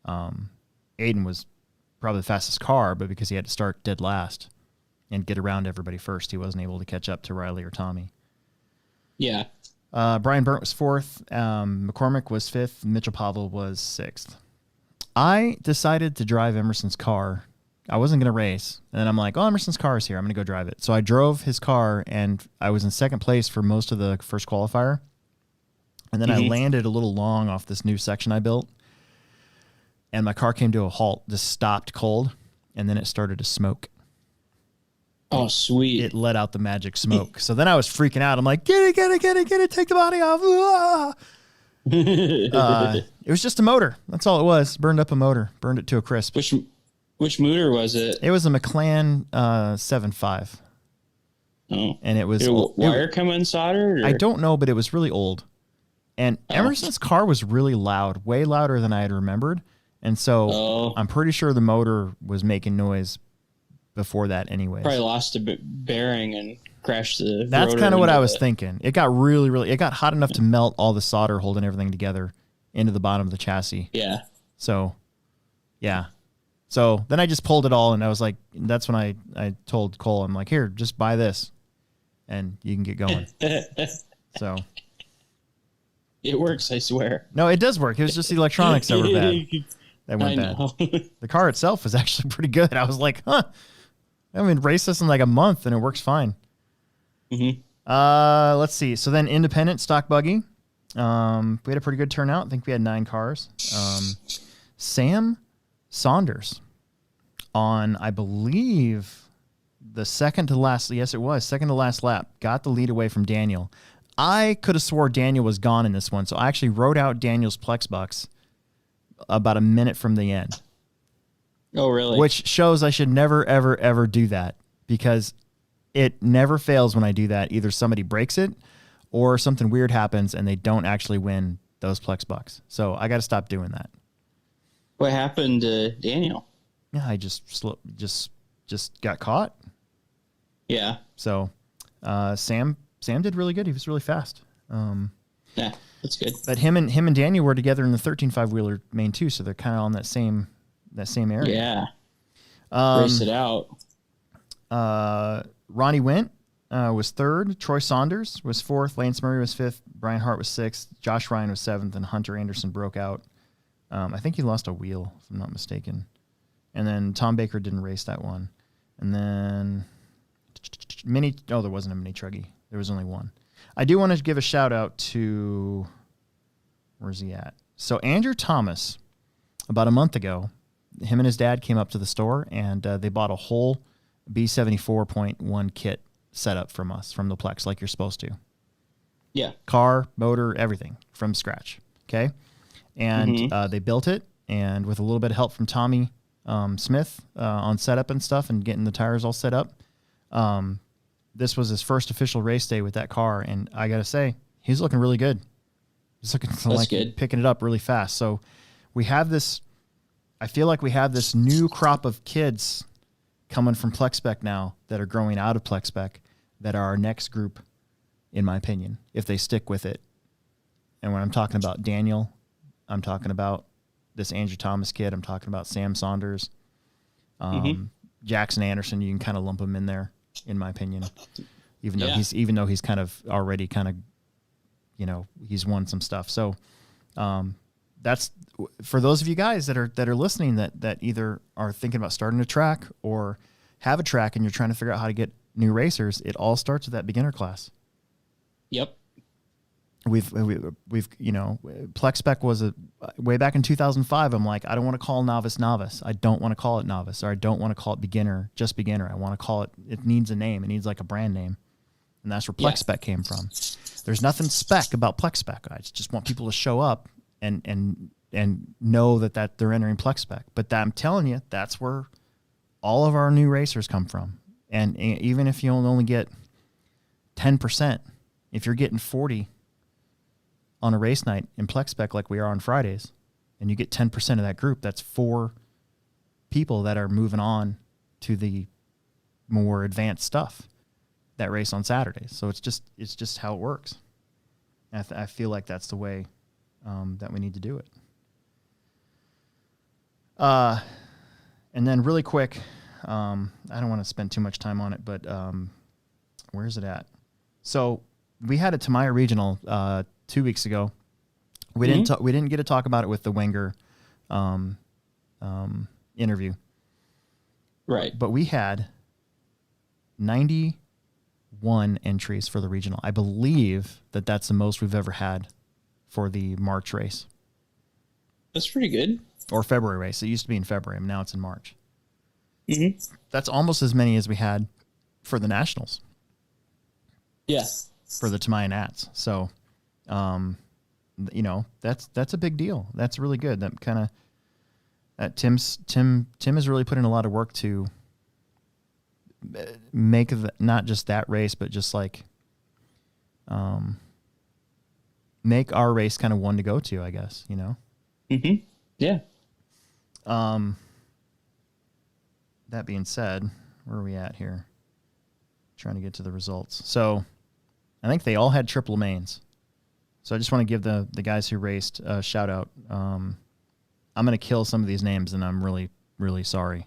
Aiden was probably the fastest car, but because he had to start dead last and get around everybody first, he wasn't able to catch up to Riley or Tommy.
Yeah.
Brian Burnt was 4th. McCormick was 5th. Mitchell Pavel was 6th. I decided to drive Emerson's car I wasn't going to race. And then I'm like, oh, Emerson's car is here. I'm going to go drive it. So I drove his car, and I was in second place for most of the first qualifier. And then I landed a little long off this new section I built. And my car came to a halt, just stopped cold, and then it started to smoke.
Oh, sweet.
It let out the magic smoke. So then I was freaking out. I'm like, get it, take the body off. It was just a motor. That's all it was. Burned up a motor. Burned it to a crisp.
Which motor was it?
It was a McLaren 7.5.
Oh.
And it was...
Did wire come unsoldered? Or?
I don't know, but it was really old. And Emerson's car was really loud, way louder than I had remembered. And so I'm pretty sure the motor was making noise before that anyways.
Probably lost a bearing and crashed the
That's kind of what I was thinking. It got it got hot enough to melt all the solder holding everything together into the bottom of the chassis.
Yeah.
So, yeah. So then I just pulled it all, and I was like, that's when I told Cole, I'm like, here, just buy this, and you can get going. So.
It works, I swear.
No, it does work. It was just the electronics that were bad. That went bad. The car itself was actually pretty good. I was like, huh. I mean, raced this in like a month, and it works fine. Let's see. So then independent stock buggy. We had a pretty good turnout. I think we had 9 cars. Sam Saunders on, I believe, the second to last. Yes, it was second to last lap. Got the lead away from Daniel. I could have swore Daniel was gone in this one, so I actually wrote out Daniel's Plex bucks about a minute from the end.
Oh, really?
Which shows I should never, ever, ever do that, because it never fails when I do that. Either somebody breaks it or something weird happens and they don't actually win those Plex bucks. So I got to stop doing that.
What happened to Daniel?
Yeah, I just got caught.
Yeah.
So Sam did really good. He was really fast.
Yeah, that's good.
But him and Daniel were together in the 13.5 wheeler main too, so they're kind of on that same area.
Yeah. Race it out.
Ronnie Wint was third. Troy Saunders was fourth. Lance Murray was fifth. Brian Hart was sixth. Josh Ryan was seventh, and Hunter Anderson broke out. I think he lost a wheel, if I'm not mistaken. And then Tom Baker didn't race that one. And then there wasn't a mini truggy. There was only one. I do want to give a shout out to, where's he at? So Andrew Thomas, about a month ago, him and his dad came up to the store, and they bought a whole B74.1 kit setup from us, from the Plex, like you're supposed to.
Yeah.
Car, motor, everything from scratch. Okay. And they built it, and with a little bit of help from Tommy Smith on setup and stuff and getting the tires all set up. This was his first official race day with that car, and I got to say, he's looking really good. He's looking like good. Picking it up really fast. So we have this, I feel like we have this new crop of kids coming from Plex Spec now that are growing out of Plex Spec that are our next group, in my opinion, if they stick with it. And when I'm talking about Daniel, I'm talking about this Andrew Thomas kid. I'm talking about Sam Saunders, Jackson Anderson. You can kind of lump him in there, in my opinion, even though he's kind of already he's won some stuff. So that's for those of you guys that are listening that either are thinking about starting a track or have a track and you're trying to figure out how to get new racers. It all starts with that beginner class.
Yep.
We've Plex Spec was way back in 2005. I'm like, I don't want to call novice. I don't want to call it novice, or I don't want to call it beginner, just beginner. I want to call it needs a name. It needs like a brand name. And that's where Plex Spec came from. There's nothing spec about Plex Spec. I just want people to show up and know that they're entering Plex Spec. But I'm telling you, that's where all of our new racers come from. And even if you only get 10%, if you're getting 40 on a race night in Plex Spec like we are on Fridays, and you get 10% of that group, that's 4 people that are moving on to the more advanced stuff that race on Saturdays. So it's just how it works. And I feel like that's the way that we need to do it. And then really quick, I don't want to spend too much time on it, but where is it at? So we had a Tamiya Regional 2 weeks ago. We didn't get to talk about it with the Wenger interview.
Right.
But we had 91 entries for the regional. I believe that that's the most we've ever had for the March race.
That's pretty good.
Or February race. It used to be in February, and now it's in March.
Mm-hmm.
That's almost as many as we had for the Nationals.
Yeah.
For the Tamaya Nats. So, that's a big deal. That's really good. That kind of Tim has really put in a lot of work to make not just that race, but just like make our race kind of one to go to, I guess,
Mm-hmm. Yeah.
That being said, where are we at here? Trying to get to the results. So I think they all had triple mains. So I just want to give the guys who raced a shout out. I'm going to kill some of these names, and I'm really, really sorry.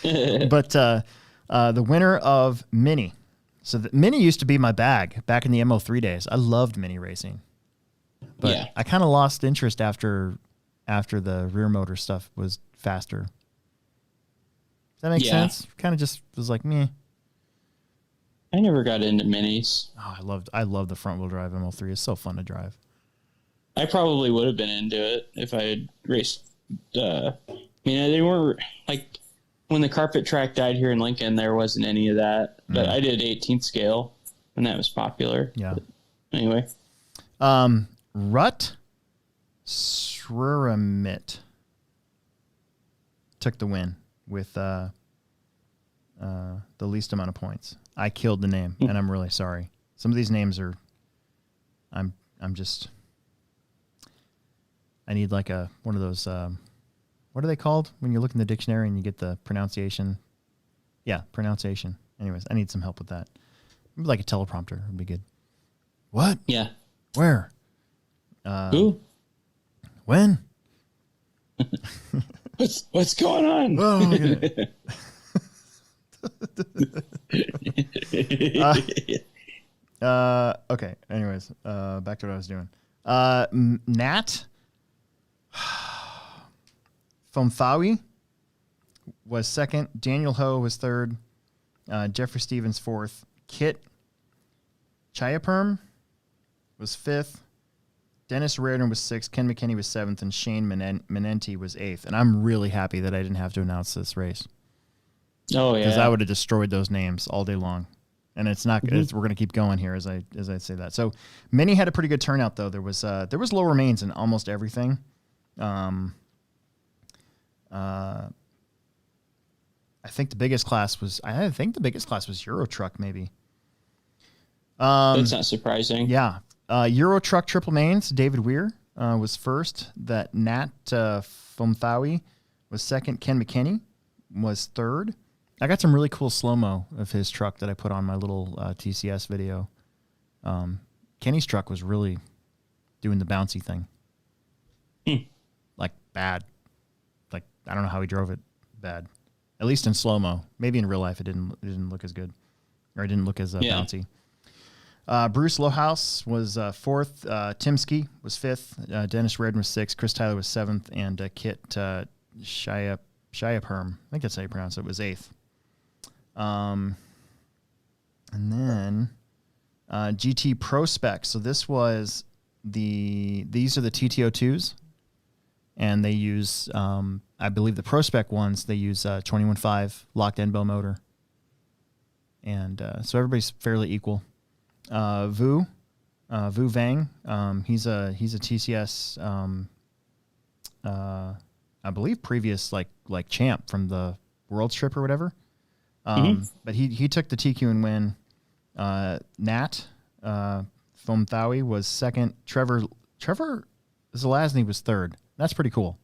But the winner of Mini. So the Mini used to be my bag back in the MO3 days. I loved Mini racing. But
Yeah.
I kind of lost interest after the rear motor stuff was faster. Does that make sense? Kind of just was like, meh.
I never got into minis.
Oh, I loved the front wheel drive ML3. It's so fun to drive.
I probably would have been into it if I had raced. They weren't like when the carpet track died here in Lincoln. There wasn't any of that, but I did 18th scale, and that was popular.
Yeah.
But anyway,
Rut Sruramit took the win with the least amount of points. I killed the name, and I'm really sorry. Some of these names are, I need like one of those, what are they called when you look in the dictionary and you get the pronunciation? Yeah, pronunciation. Anyways, I need some help with that. Maybe like a teleprompter would be good. What?
yeah.
Where?
Who?
When?
What's going on?
Oh, okay. Okay. Anyways, back to what I was doing. Nat Fomfawi was second. Daniel Ho was third. Jeffrey Stevens fourth. Kit Chiaperm was fifth. Dennis Reardon was sixth. Ken McKinney was seventh, and Shane Menenti was eighth. And I'm really happy that I didn't have to announce this race.
Oh yeah,
Because I would have destroyed those names all day long, and it's not. We're going to keep going here as I say that. So, Mini had a pretty good turnout though. There was lower mains in almost everything. I think the biggest class was Euro Truck maybe.
that's not surprising.
Yeah, Euro Truck triple mains. David Weir was first. That Nat Fomthawi was second. Ken McKinney was third. I got some really cool slow-mo of his truck that I put on my little TCS video. Kenny's truck was really doing the bouncy thing. Like bad. Like I don't know how he drove it bad. At least in slow-mo. Maybe in real life it didn't look as good. Or it didn't look as bouncy. Bruce Lohaus was fourth. Tim Ski was fifth. Dennis Reardon was sixth. Chris Tyler was seventh. And Kit Shiaperm, I think that's how you pronounce it, was eighth. And then GT Pro Spec. So this was these are the TTO2s, and they use I believe the Pro Spec ones, they use 21.5 locked end bow motor, and so everybody's fairly equal. Vu Vang, he's a TCS I believe previous like champ from the World's Trip or whatever. But he took the TQ and win. Nat Fomthawi was second. Trevor Zelazny was third. That's pretty cool.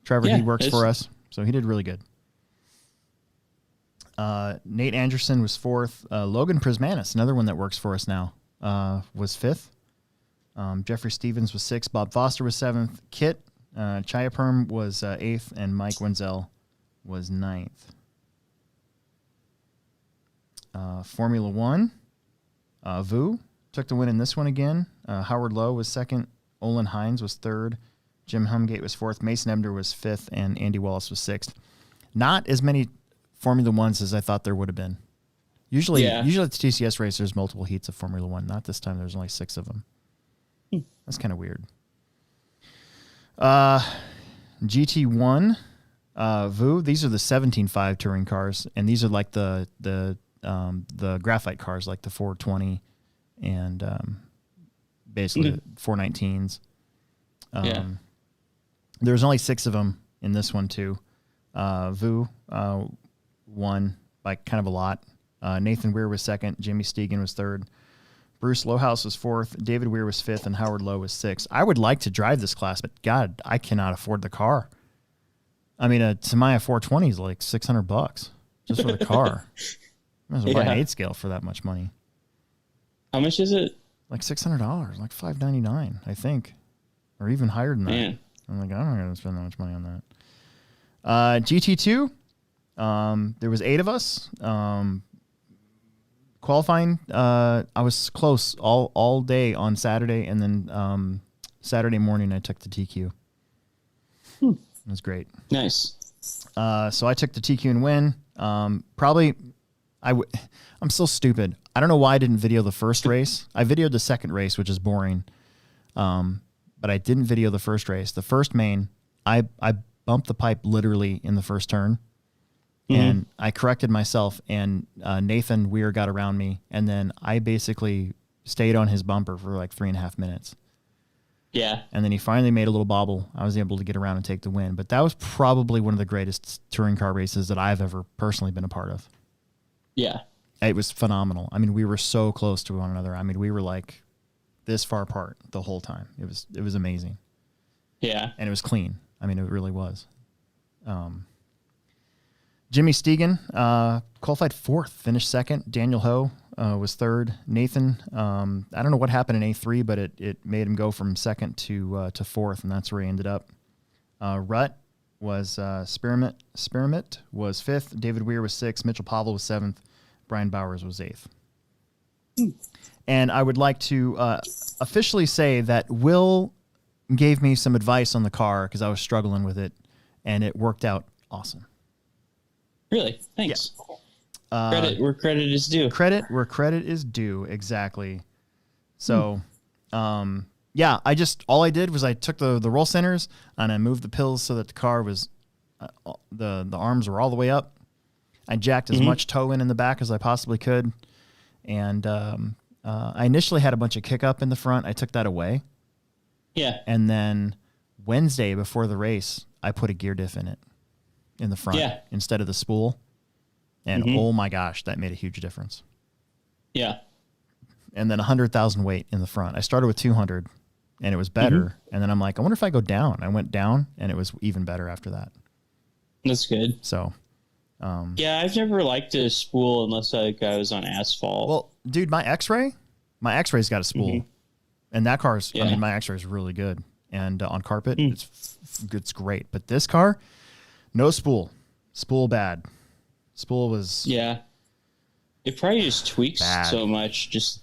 Trevor, he works for us, so he did really good. Nate Anderson was fourth. Logan Prismanis, another one that works for us now, was fifth. Jeffrey Stevens was sixth. Bob Foster was seventh. Kit Chiaperm was eighth, and Mike Wenzel was ninth. Formula One, Vu took the win in this one again. Howard Lowe was second. Olin Hines was third. Jim Humgate was fourth. Mason Emder was fifth, and Andy Wallace was sixth. Not as many Formula Ones as I thought there would have been. Usually at the TCS race, there's multiple heats of Formula One. Not this time. There's only 6 of them. That's kind of weird. GT1, VU. These are the 17.5 touring cars, and these are like the graphite cars, like the 420 and basically 419s. There's only 6 of them in this one too. VU won by kind of a lot. Nathan Weir was second. Jimmy Stegan was third. Bruce Lohaus was fourth. David Weir was fifth, and Howard Lowe was sixth. I would like to drive this class, but God, I cannot afford the car. I mean, a Tamiya 420 is like $600 just for the car. I might as well buy an 8 scale for that much money.
How much is it?
Like $600, like $599, I think, or even higher than that.
Man.
I'm like, I'm not going to spend that much money on that. GT2, there was 8 of us. Qualifying, I was close all day on Saturday, and then Saturday morning I took the TQ. It was great.
Nice.
So I took the TQ and win. I'm so stupid. I don't know why I didn't video the first race. I videoed the second race, which is boring. But I didn't video the first race. The first main, I bumped the pipe literally in the first turn. And I corrected myself, and Nathan Weir got around me, and then I basically stayed on his bumper for like 3.5 minutes.
Yeah.
And then he finally made a little bobble. I was able to get around and take the win. But that was probably one of the greatest touring car races that I've ever personally been a part of.
Yeah.
It was phenomenal. I mean, we were so close to one another. I mean, we were like this far apart the whole time. It was amazing.
Yeah.
And it was clean. I mean, it really was. Jimmy Stegan qualified 4th, finished 2nd. Daniel Ho was 3rd. Nathan, I don't know what happened in A3, but it made him go from 2nd to 4th, and that's where he ended up. Rut was Spearmint was 5th. David Weir was 6th. Mitchell Pavel was 7th. Brian Bowers was 8th. And I would like to officially say that Will gave me some advice on the car because I was struggling with it, and it worked out awesome.
Really? Thanks.
Yeah.
Credit where credit is due.
Credit where credit is due. Exactly. So, yeah, all I did was I took the roll centers and I moved the pills so that the car was, the arms were all the way up. I jacked as much toe in the back as I possibly could. And I initially had a bunch of kick up in the front. I took that away.
Yeah.
And then Wednesday before the race, I put a gear diff in it. In the front instead of the spool. And oh my gosh, that made a huge difference.
Yeah.
And then 100,000 weight in the front. I started with 200 and it was better. And then I'm like, I wonder if I go down. I went down and it was even better after that.
That's good.
So,
yeah, I've never liked a spool unless I was on asphalt.
Well, dude, my X-Ray's got a spool and that car's, I mean, my X-Ray is really good. And on carpet, it's great. But this car, no spool. Spool bad. Spool was...
Yeah. It probably just tweaks so much just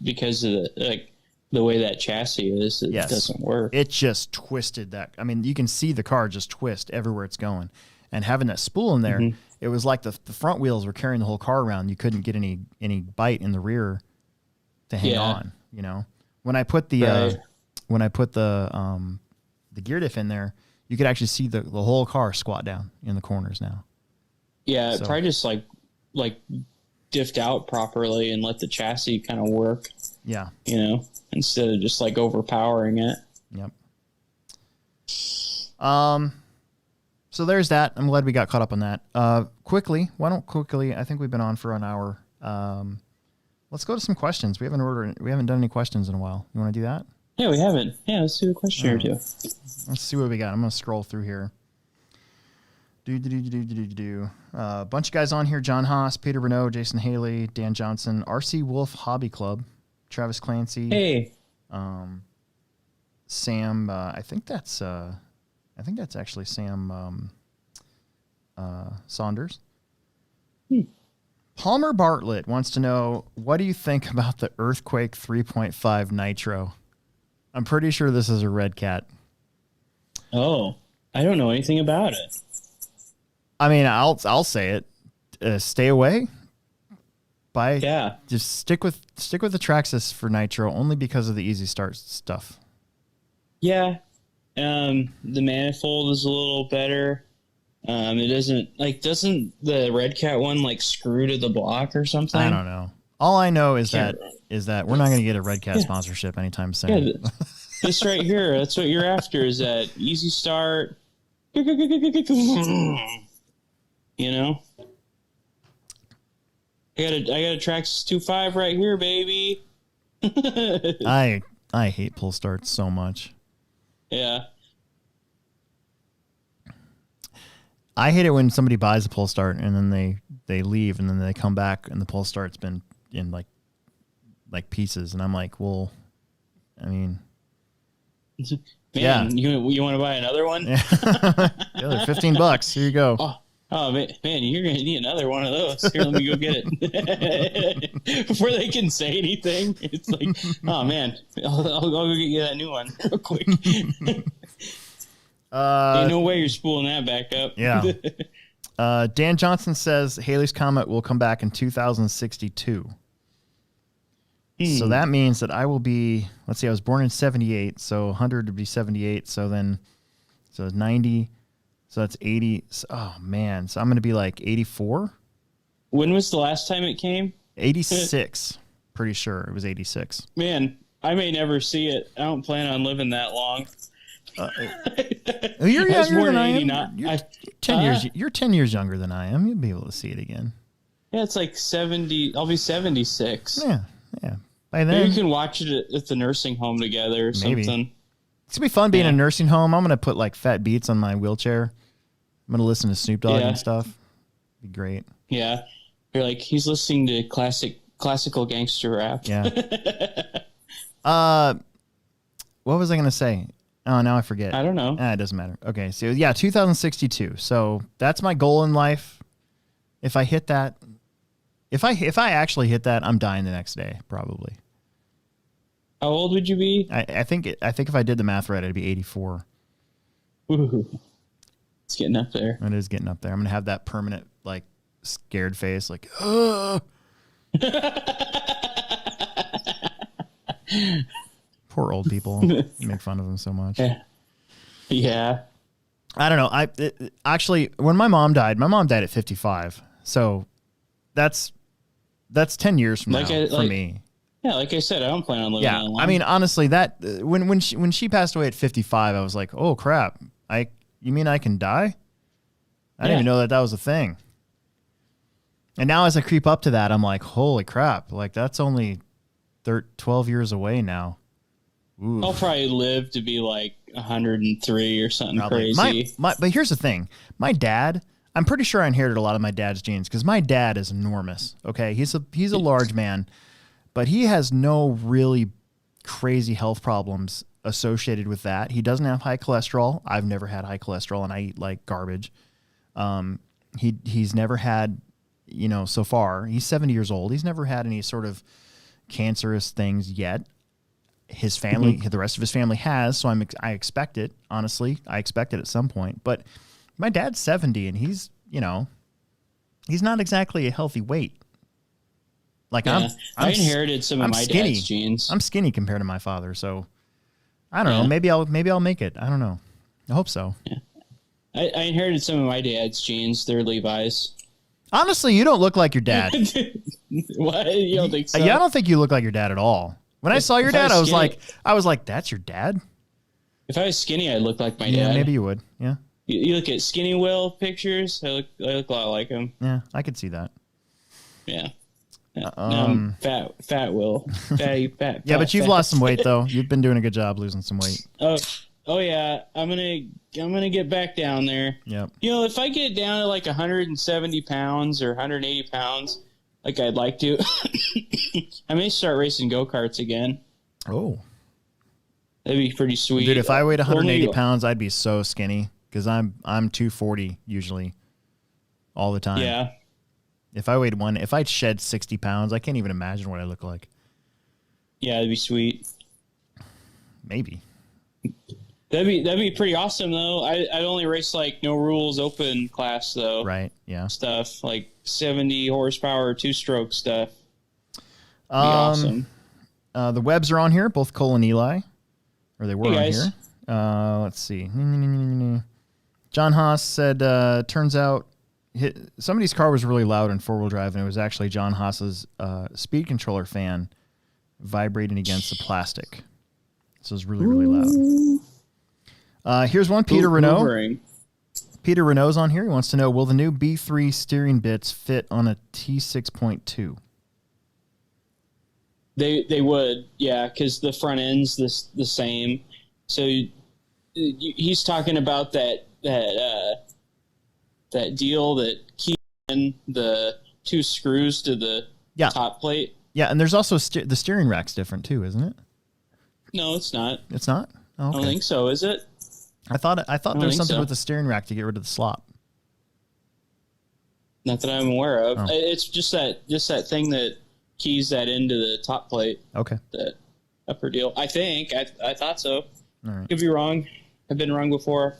because of the way that chassis is. It doesn't work.
It just twisted that. I mean, you can see the car just twist everywhere it's going. And having that spool in there, it was like the front wheels were carrying the whole car around. You couldn't get any bite in the rear to hang on, you know? When I put the gear diff in there, you could actually see the whole car squat down in the corners now.
Yeah, so. Probably just like diffed out properly and let the chassis kind of work.
Yeah.
You know, instead of just like overpowering it.
Yep. So there's that. I'm glad we got caught up on that. Why don't quickly, I think we've been on for an hour. Let's go to some questions. We haven't done any questions in a while. You want to do that?
Yeah, we haven't. Yeah, let's do a question or two.
Let's see what we got. I'm going to scroll through here. A bunch of guys on here. John Haas, Peter Renault, Jason Haley, Dan Johnson, RC Wolf Hobby Club, Travis Clancy.
Hey.
Sam, I think that's actually Sam Saunders. Palmer Bartlett wants to know, what do you think about the Earthquake 3.5 Nitro? I'm pretty sure this is a Red Cat.
Oh, I don't know anything about it.
I mean, I'll say it. Stay away. Just stick with the Traxxas for nitro only because of the easy start stuff.
Yeah. The manifold is a little better. Doesn't the Red Cat one like screw to the block or something?
I don't know. All I know is that we're not going to get a Red Cat sponsorship anytime soon.
Yeah, this right here, that's what you're after, is that easy start. You know? I got a Traxxas 2.5 right here, baby.
I hate pull starts so much.
Yeah.
I hate it when somebody buys a pull start and then they leave and then they come back and the pull start's been in like pieces and I'm like, well, I mean,
man, you want to buy another one?
Yeah, they're $15. Here you go.
Oh man, you're gonna need another one of those. Here, let me go get it before they can say anything. It's like, oh man, I'll go get you that new one real quick. Ain't no way you're spooling that back up.
Yeah. Dan Johnson says Halley's Comet will come back in 2062. So that means that I will be, let's see, I was born in 78, so 100 would be 78, so 90, so that's 80. Oh, man. So I'm going to be like 84?
When was the last time it came?
86. Pretty sure it was 86.
Man, I may never see it. I don't plan on living that long.
You're younger than I am. You're 10 years younger than I am. You'll be able to see it again.
Yeah, it's like 70. I'll be 76.
Yeah. By then,
maybe we can watch it at the nursing home together or something.
It's gonna be fun being in a nursing home. I'm gonna put like fat beats on my wheelchair. I'm gonna listen to Snoop Dogg and stuff. Be great.
Yeah, you're like he's listening to classical gangster rap.
Yeah. What was I gonna say? Oh, now I forget.
I don't know.
It doesn't matter. Okay, so yeah, 2062. So that's my goal in life. If I hit that, if I actually hit that, I'm dying the next day probably.
How old would you be?
I think if I did the math right, I'd be 84.
Ooh, it's getting up there.
It is getting up there. I'm gonna have that permanent like scared face, like ugh. Poor old people. You make fun of them so much.
Yeah.
I don't know. Actually, when my mom died at 55. So that's 10 years from now for me.
Yeah, like I said, I don't plan on living that long.
I mean, honestly, that when she passed away at 55, I was like, oh crap! You mean I can die? I didn't even know that was a thing. And now, as I creep up to that, I'm like, holy crap! Like that's only 12 years away now. Ooh.
I'll probably live to be like 103 or something crazy.
But here's the thing: my dad. I'm pretty sure I inherited a lot of my dad's genes because my dad is enormous. Okay, he's a large man, but he has no really crazy health problems associated with that. He doesn't have high cholesterol. I've never had high cholesterol, and I eat like garbage. He's never had, so far he's 70 years old. He's never had any sort of cancerous things yet. His family, the rest of his family has, so I expect it. Honestly, I expect it at some point, but. My dad's 70 and he's not exactly a healthy weight. Like I
inherited some of my dad's genes.
I'm skinny compared to my father, so I don't know. Maybe I'll make it. I don't know. I hope so.
Yeah. I inherited some of my dad's genes. They're Levi's.
Honestly, you don't look like your dad.
What? You don't think so?
Yeah, I don't think you look like your dad at all. When I saw your dad, I was like, that's your dad?
If I was skinny, I'd look like my dad.
Yeah, maybe you would. Yeah.
You look at Skinny Will pictures. I look a lot like him.
Yeah, I could see that.
Yeah. Now I'm fat Will. Fat.
Yeah, but you've lost some weight though. You've been doing a good job losing some weight.
Oh yeah. I'm gonna get back down there.
Yep.
If I get down to like 170 pounds or 180 pounds, like I'd like to, I may start racing go-karts again.
Oh.
That'd be pretty sweet.
Dude, if I weighed 180 pounds, I'd be so skinny. Because I'm 240 usually, all the time.
Yeah.
If I shed 60 pounds, I can't even imagine what I look like.
Yeah, it'd be sweet.
Maybe.
That'd be pretty awesome though. I'd only race like no rules open class though.
Right. Yeah.
Stuff like 70 horsepower 2-stroke stuff. Be awesome.
The Webbs are on here, both Cole and Eli, or they were on
guys.
here. Let's see. John Haas said, turns out somebody's car was really loud in 4-wheel drive, and it was actually John Haas's speed controller fan vibrating against the plastic. So it was really, really loud. Here's one, Peter Renault. Peter Renault's on here. He wants to know, will the new B3 steering bits fit on a T6.2?
They would, yeah, because the front end's the same. So he's talking about that deal that keeps in the 2 screws to the top plate.
Yeah, and there's also the steering rack's different too, isn't it?
No, it's not.
It's not? Oh, okay.
I don't think so. Is it?
I thought there was something with the steering rack to get rid of the slop.
Not that I'm aware of.
Oh.
It's just that thing that keys that into the top plate.
Okay.
That upper deal. I think. I thought so.
All right.
Could be wrong. I've been wrong before.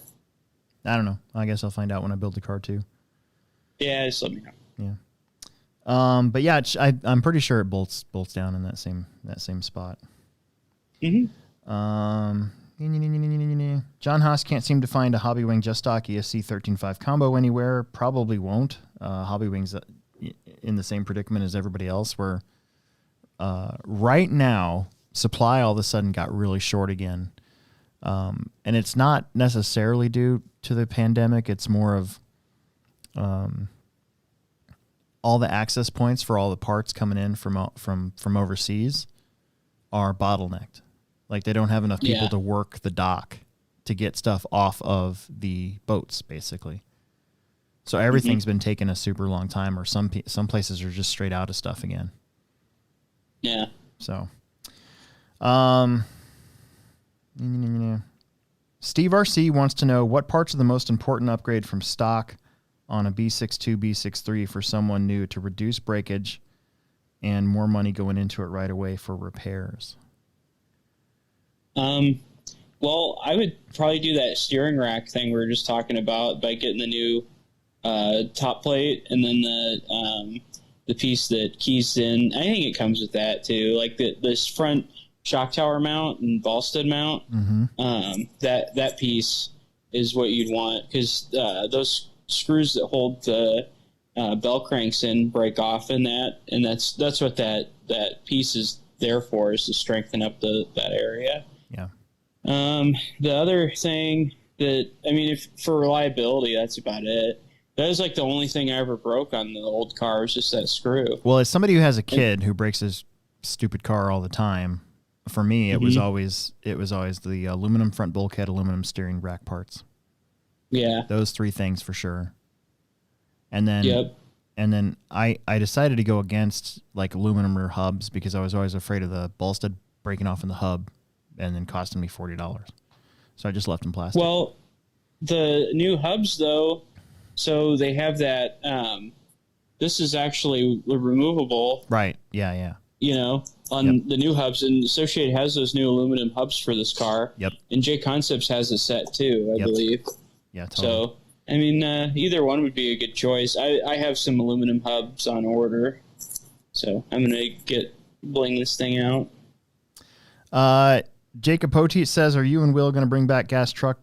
I don't know. I guess I'll find out when I build the car too.
Yeah, just let me know.
Yeah. But yeah, I'm pretty sure it bolts down in that same spot.
Mm-hmm.
John Haas can't seem to find a Hobby Wing Just Stock ESC 13.5 combo anywhere. Probably won't. Hobby Wing's in the same predicament as everybody else, where right now supply all of a sudden got really short again. And it's not necessarily due to the pandemic. It's more of all the access points for all the parts coming in from overseas are bottlenecked. Like they don't have enough people to work the dock to get stuff off of the boats, basically. So everything's been taking a super long time, or some places are just straight out of stuff again.
Yeah.
So, Steve RC wants to know what parts are the most important upgrade from stock on a B62, B63 for someone new to reduce breakage and more money going into it right away for repairs.
Well, I would probably do that steering rack thing we were just talking about by getting the new top plate and then the piece that keys in. I think it comes with that too, like this front shock tower mount and ball stud mount.
Mm-hmm.
That piece is what you'd want, because those screws that hold the bell cranks in break off in that, and that's what that piece is there for, is to strengthen up that area.
Yeah.
The other thing that, I mean, if for reliability, that's about it. That was like the only thing I ever broke on the old car, was just that screw.
Well, as somebody who has a kid who breaks his stupid car all the time, for me, it was always the aluminum front bulkhead, aluminum steering rack parts.
Yeah.
Those 3 things for sure. And then I decided to go against like aluminum rear hubs because I was always afraid of the ball stud breaking off in the hub and then costing me $40. So I just left them plastic.
Well, the new hubs though, so they have that, this is actually removable.
Right. Yeah.
You know, on the new hubs, and Associated has those new aluminum hubs for this car.
Yep.
And J Concepts has a set too, I believe.
Yeah, totally.
So, I mean, either one would be a good choice. I have some aluminum hubs on order, so I'm going to bling this thing out.
Jacob Poteet says, are you and Will going to bring back Gas Truck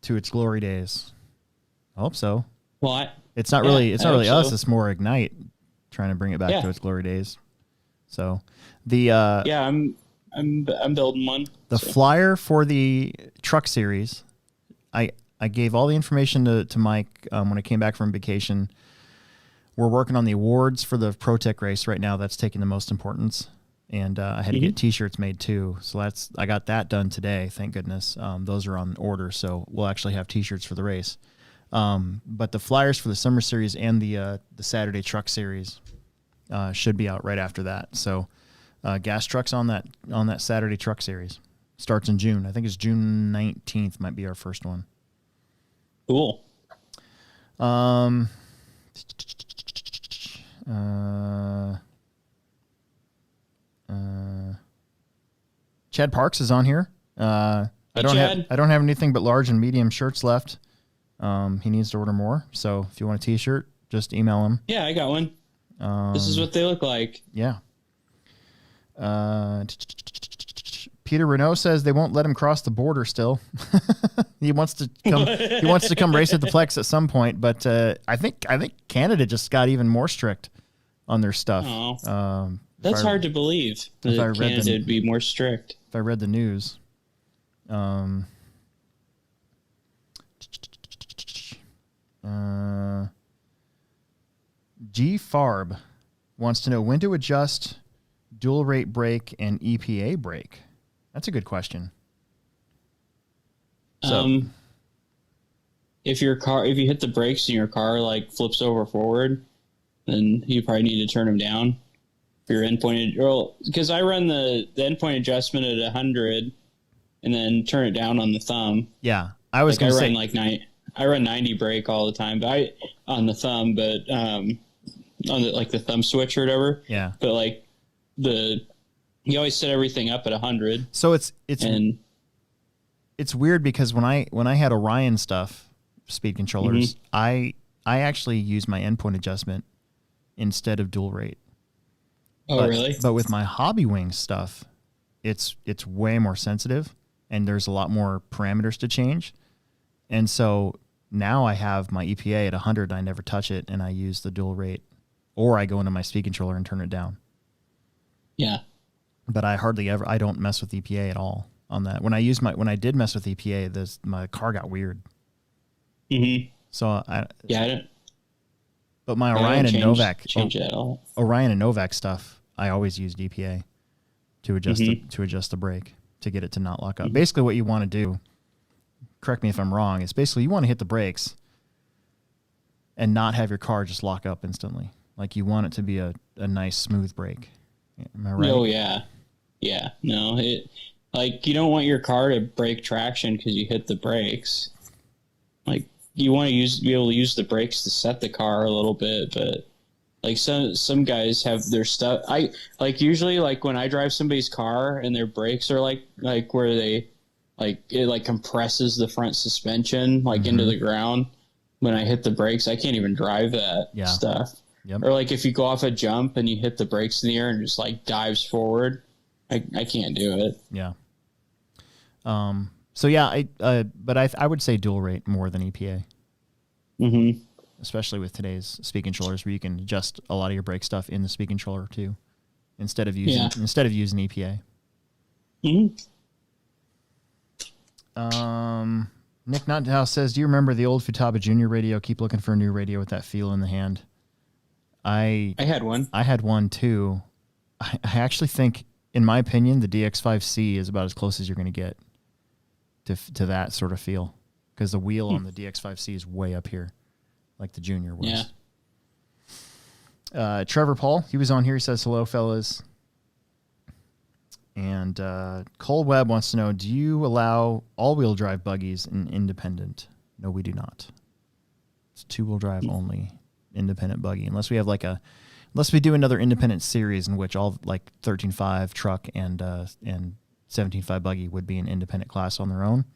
to its glory days? I hope so.
Well,
it's not really us.
So.
It's more Ignite trying to bring it back to its glory days. So the
I'm building one.
The flyer for the truck series, I gave all the information to Mike when I came back from vacation. We're working on the awards for the ProTech race right now. That's taking the most importance. And I had to get T-shirts made too. So I got that done today. Thank goodness. Those are on order. So we'll actually have T-shirts for the race. But the flyers for the summer series and the Saturday truck series should be out right after that. So Gas Truck's on that Saturday truck series. Starts in June. I think it's June 19th might be our first one.
Cool.
Chad Parks is on here. I I
Chad?
don't have anything but large and medium shirts left. He needs to order more. So if you want a t-shirt, just email him.
Yeah, I got one. This is what they look like.
Yeah. Peter Renault says they won't let him cross the border still. He wants to come. He wants to come race at the Plex at some point, but I think Canada just got even more strict on their stuff.
Oh, that's hard to believe that Canada would be more strict.
If I read the news, G Farb wants to know when to adjust dual rate brake and EPA brake. That's a good question. So,
if you hit the brakes and your car like flips over forward, then you probably need to turn them down. If you're endpoint, because I run the endpoint adjustment at 100, and then turn it down on the thumb.
Yeah, I was going to say
I run 90 brake all the time, but on the thumb, but on the thumb switch or whatever.
Yeah,
but like you always set everything up at 100.
So it's weird because when I had Orion stuff, speed controllers, I actually use my endpoint adjustment instead of dual rate.
Oh, really?
But with my Hobby Wing stuff, it's way more sensitive, and there's a lot more parameters to change. And so now I have my EPA at 100, and I never touch it, and I use the dual rate, or I go into my speed controller and turn it down.
Yeah.
But I don't mess with EPA at all on that. When I did mess with EPA, my car got weird.
Mm-hmm.
So
I don't.
But my Orion and
change it at all.
Orion and Novak stuff, I always used EPA to adjust the brake to get it to not lock up. Basically, what you want to do, correct me if I'm wrong, is basically you want to hit the brakes and not have your car just lock up instantly. Like you want it to be a nice smooth brake. Am I right?
Oh yeah, yeah. No, you don't want your car to break traction because you hit the brakes. Like you want to be able to use the brakes to set the car a little bit, but like some guys have their stuff. I usually when I drive somebody's car and their brakes are like where they it compresses the front suspension into the ground. When I hit the brakes, I can't even drive that stuff.
Yep.
Or if you go off a jump and you hit the brakes in the air and just dives forward, I can't do it.
Yeah. So yeah, I would say dual rate more than EPA.
Mm-hmm.
Especially with today's speed controllers, where you can adjust a lot of your brake stuff in the speed controller too, instead of using EPA.
Mm-hmm.
Nick Nothouse says, "Do you remember the old Futaba Junior radio? Keep looking for a new radio with that feel in the hand." I
had one.
I had one too. I actually think, in my opinion, the DX5C is about as close as you're going to get to that sort of feel, because the wheel on the DX5C is way up here, like the Junior was. Yeah. Trevor Paul, he was on here. He says, "Hello, fellas." And Cole Webb wants to know, do you allow all-wheel drive buggies in independent? No, we do not. It's two-wheel drive only independent buggy, unless we have unless we do another independent series in which all 13.5 truck and 17.5 buggy would be an independent class on their own,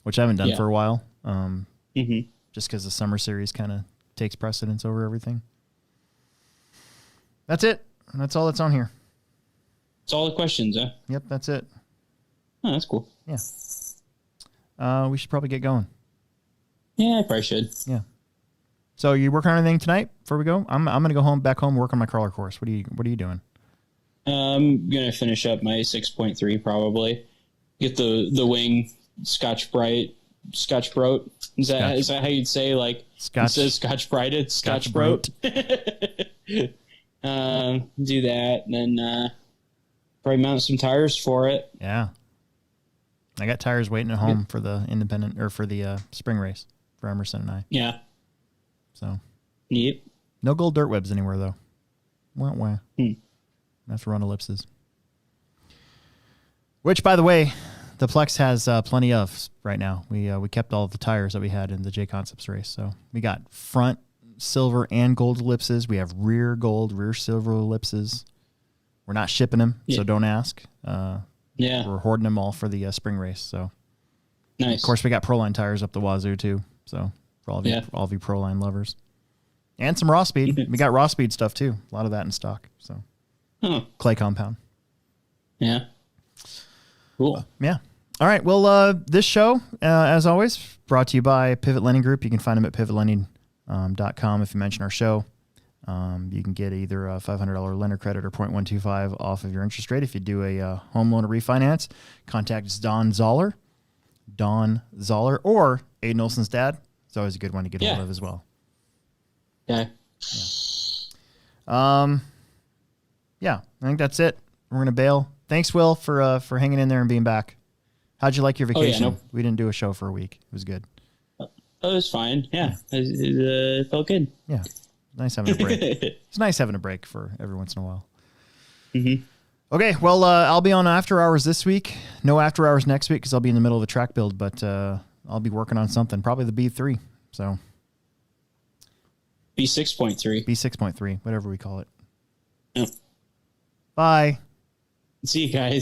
which I haven't done for a while. Just because the summer series kind of takes precedence over everything. That's it. That's all that's on here.
It's all the questions, huh?
Yep, that's it.
Oh, that's cool.
Yeah. We should probably get going.
Yeah, I probably should.
Yeah. So you working on anything tonight before we go? I'm gonna go back home, work on my crawler course. What are you doing?
I'm gonna finish up my 6.3 probably. Get the wing Scotch Brote. Is that how you'd say Scotch? It says Scotch Brighted, Scotch Brote. Do that, and then probably mount some tires for it.
Yeah. I got tires waiting at home for the independent or for the spring race for Emerson and I.
Yeah.
So.
Yep.
No gold dirt webs anywhere though. Wah. I have to run ellipses. Which, by the way, the Plex has plenty of right now. We kept all of the tires that we had in the J Concepts race. So we got front silver and gold ellipses. We have rear gold, rear silver ellipses. We're not shipping them, so don't ask. We're hoarding them all for the spring race. So
Nice.
Of course, we got Proline tires up the wazoo too. So for all of you Proline lovers, and some Raw Speed. We got Raw Speed stuff too. A lot of that in stock. So clay compound.
Yeah. Cool.
Yeah. All right. Well, this show, as always, brought to you by Pivot Lending Group. You can find them at pivotlending.com. If you mention our show, you can get either a $500 lender credit or 0.125 off of your interest rate. If you do a home loan or refinance, contact us, Don Zoller, or Aiden Olson's dad. It's always a good one to get hold of as well.
Yeah.
Yeah, I think that's it. We're going to bail. Thanks, Will, for hanging in there and being back. How'd you like your vacation? We didn't do a show for a week. It was good.
Oh, it was fine. Yeah. It felt good.
Yeah. Nice having a break. It's nice having a break for every once in a while. Mm-hmm. Okay, well, I'll be on After Hours this week. No After Hours next week because I'll be in the middle of a track build, but I'll be working on something, probably the B3. So
B6.3.
B6.3, whatever we call it.
Yep.
Bye.
See you guys.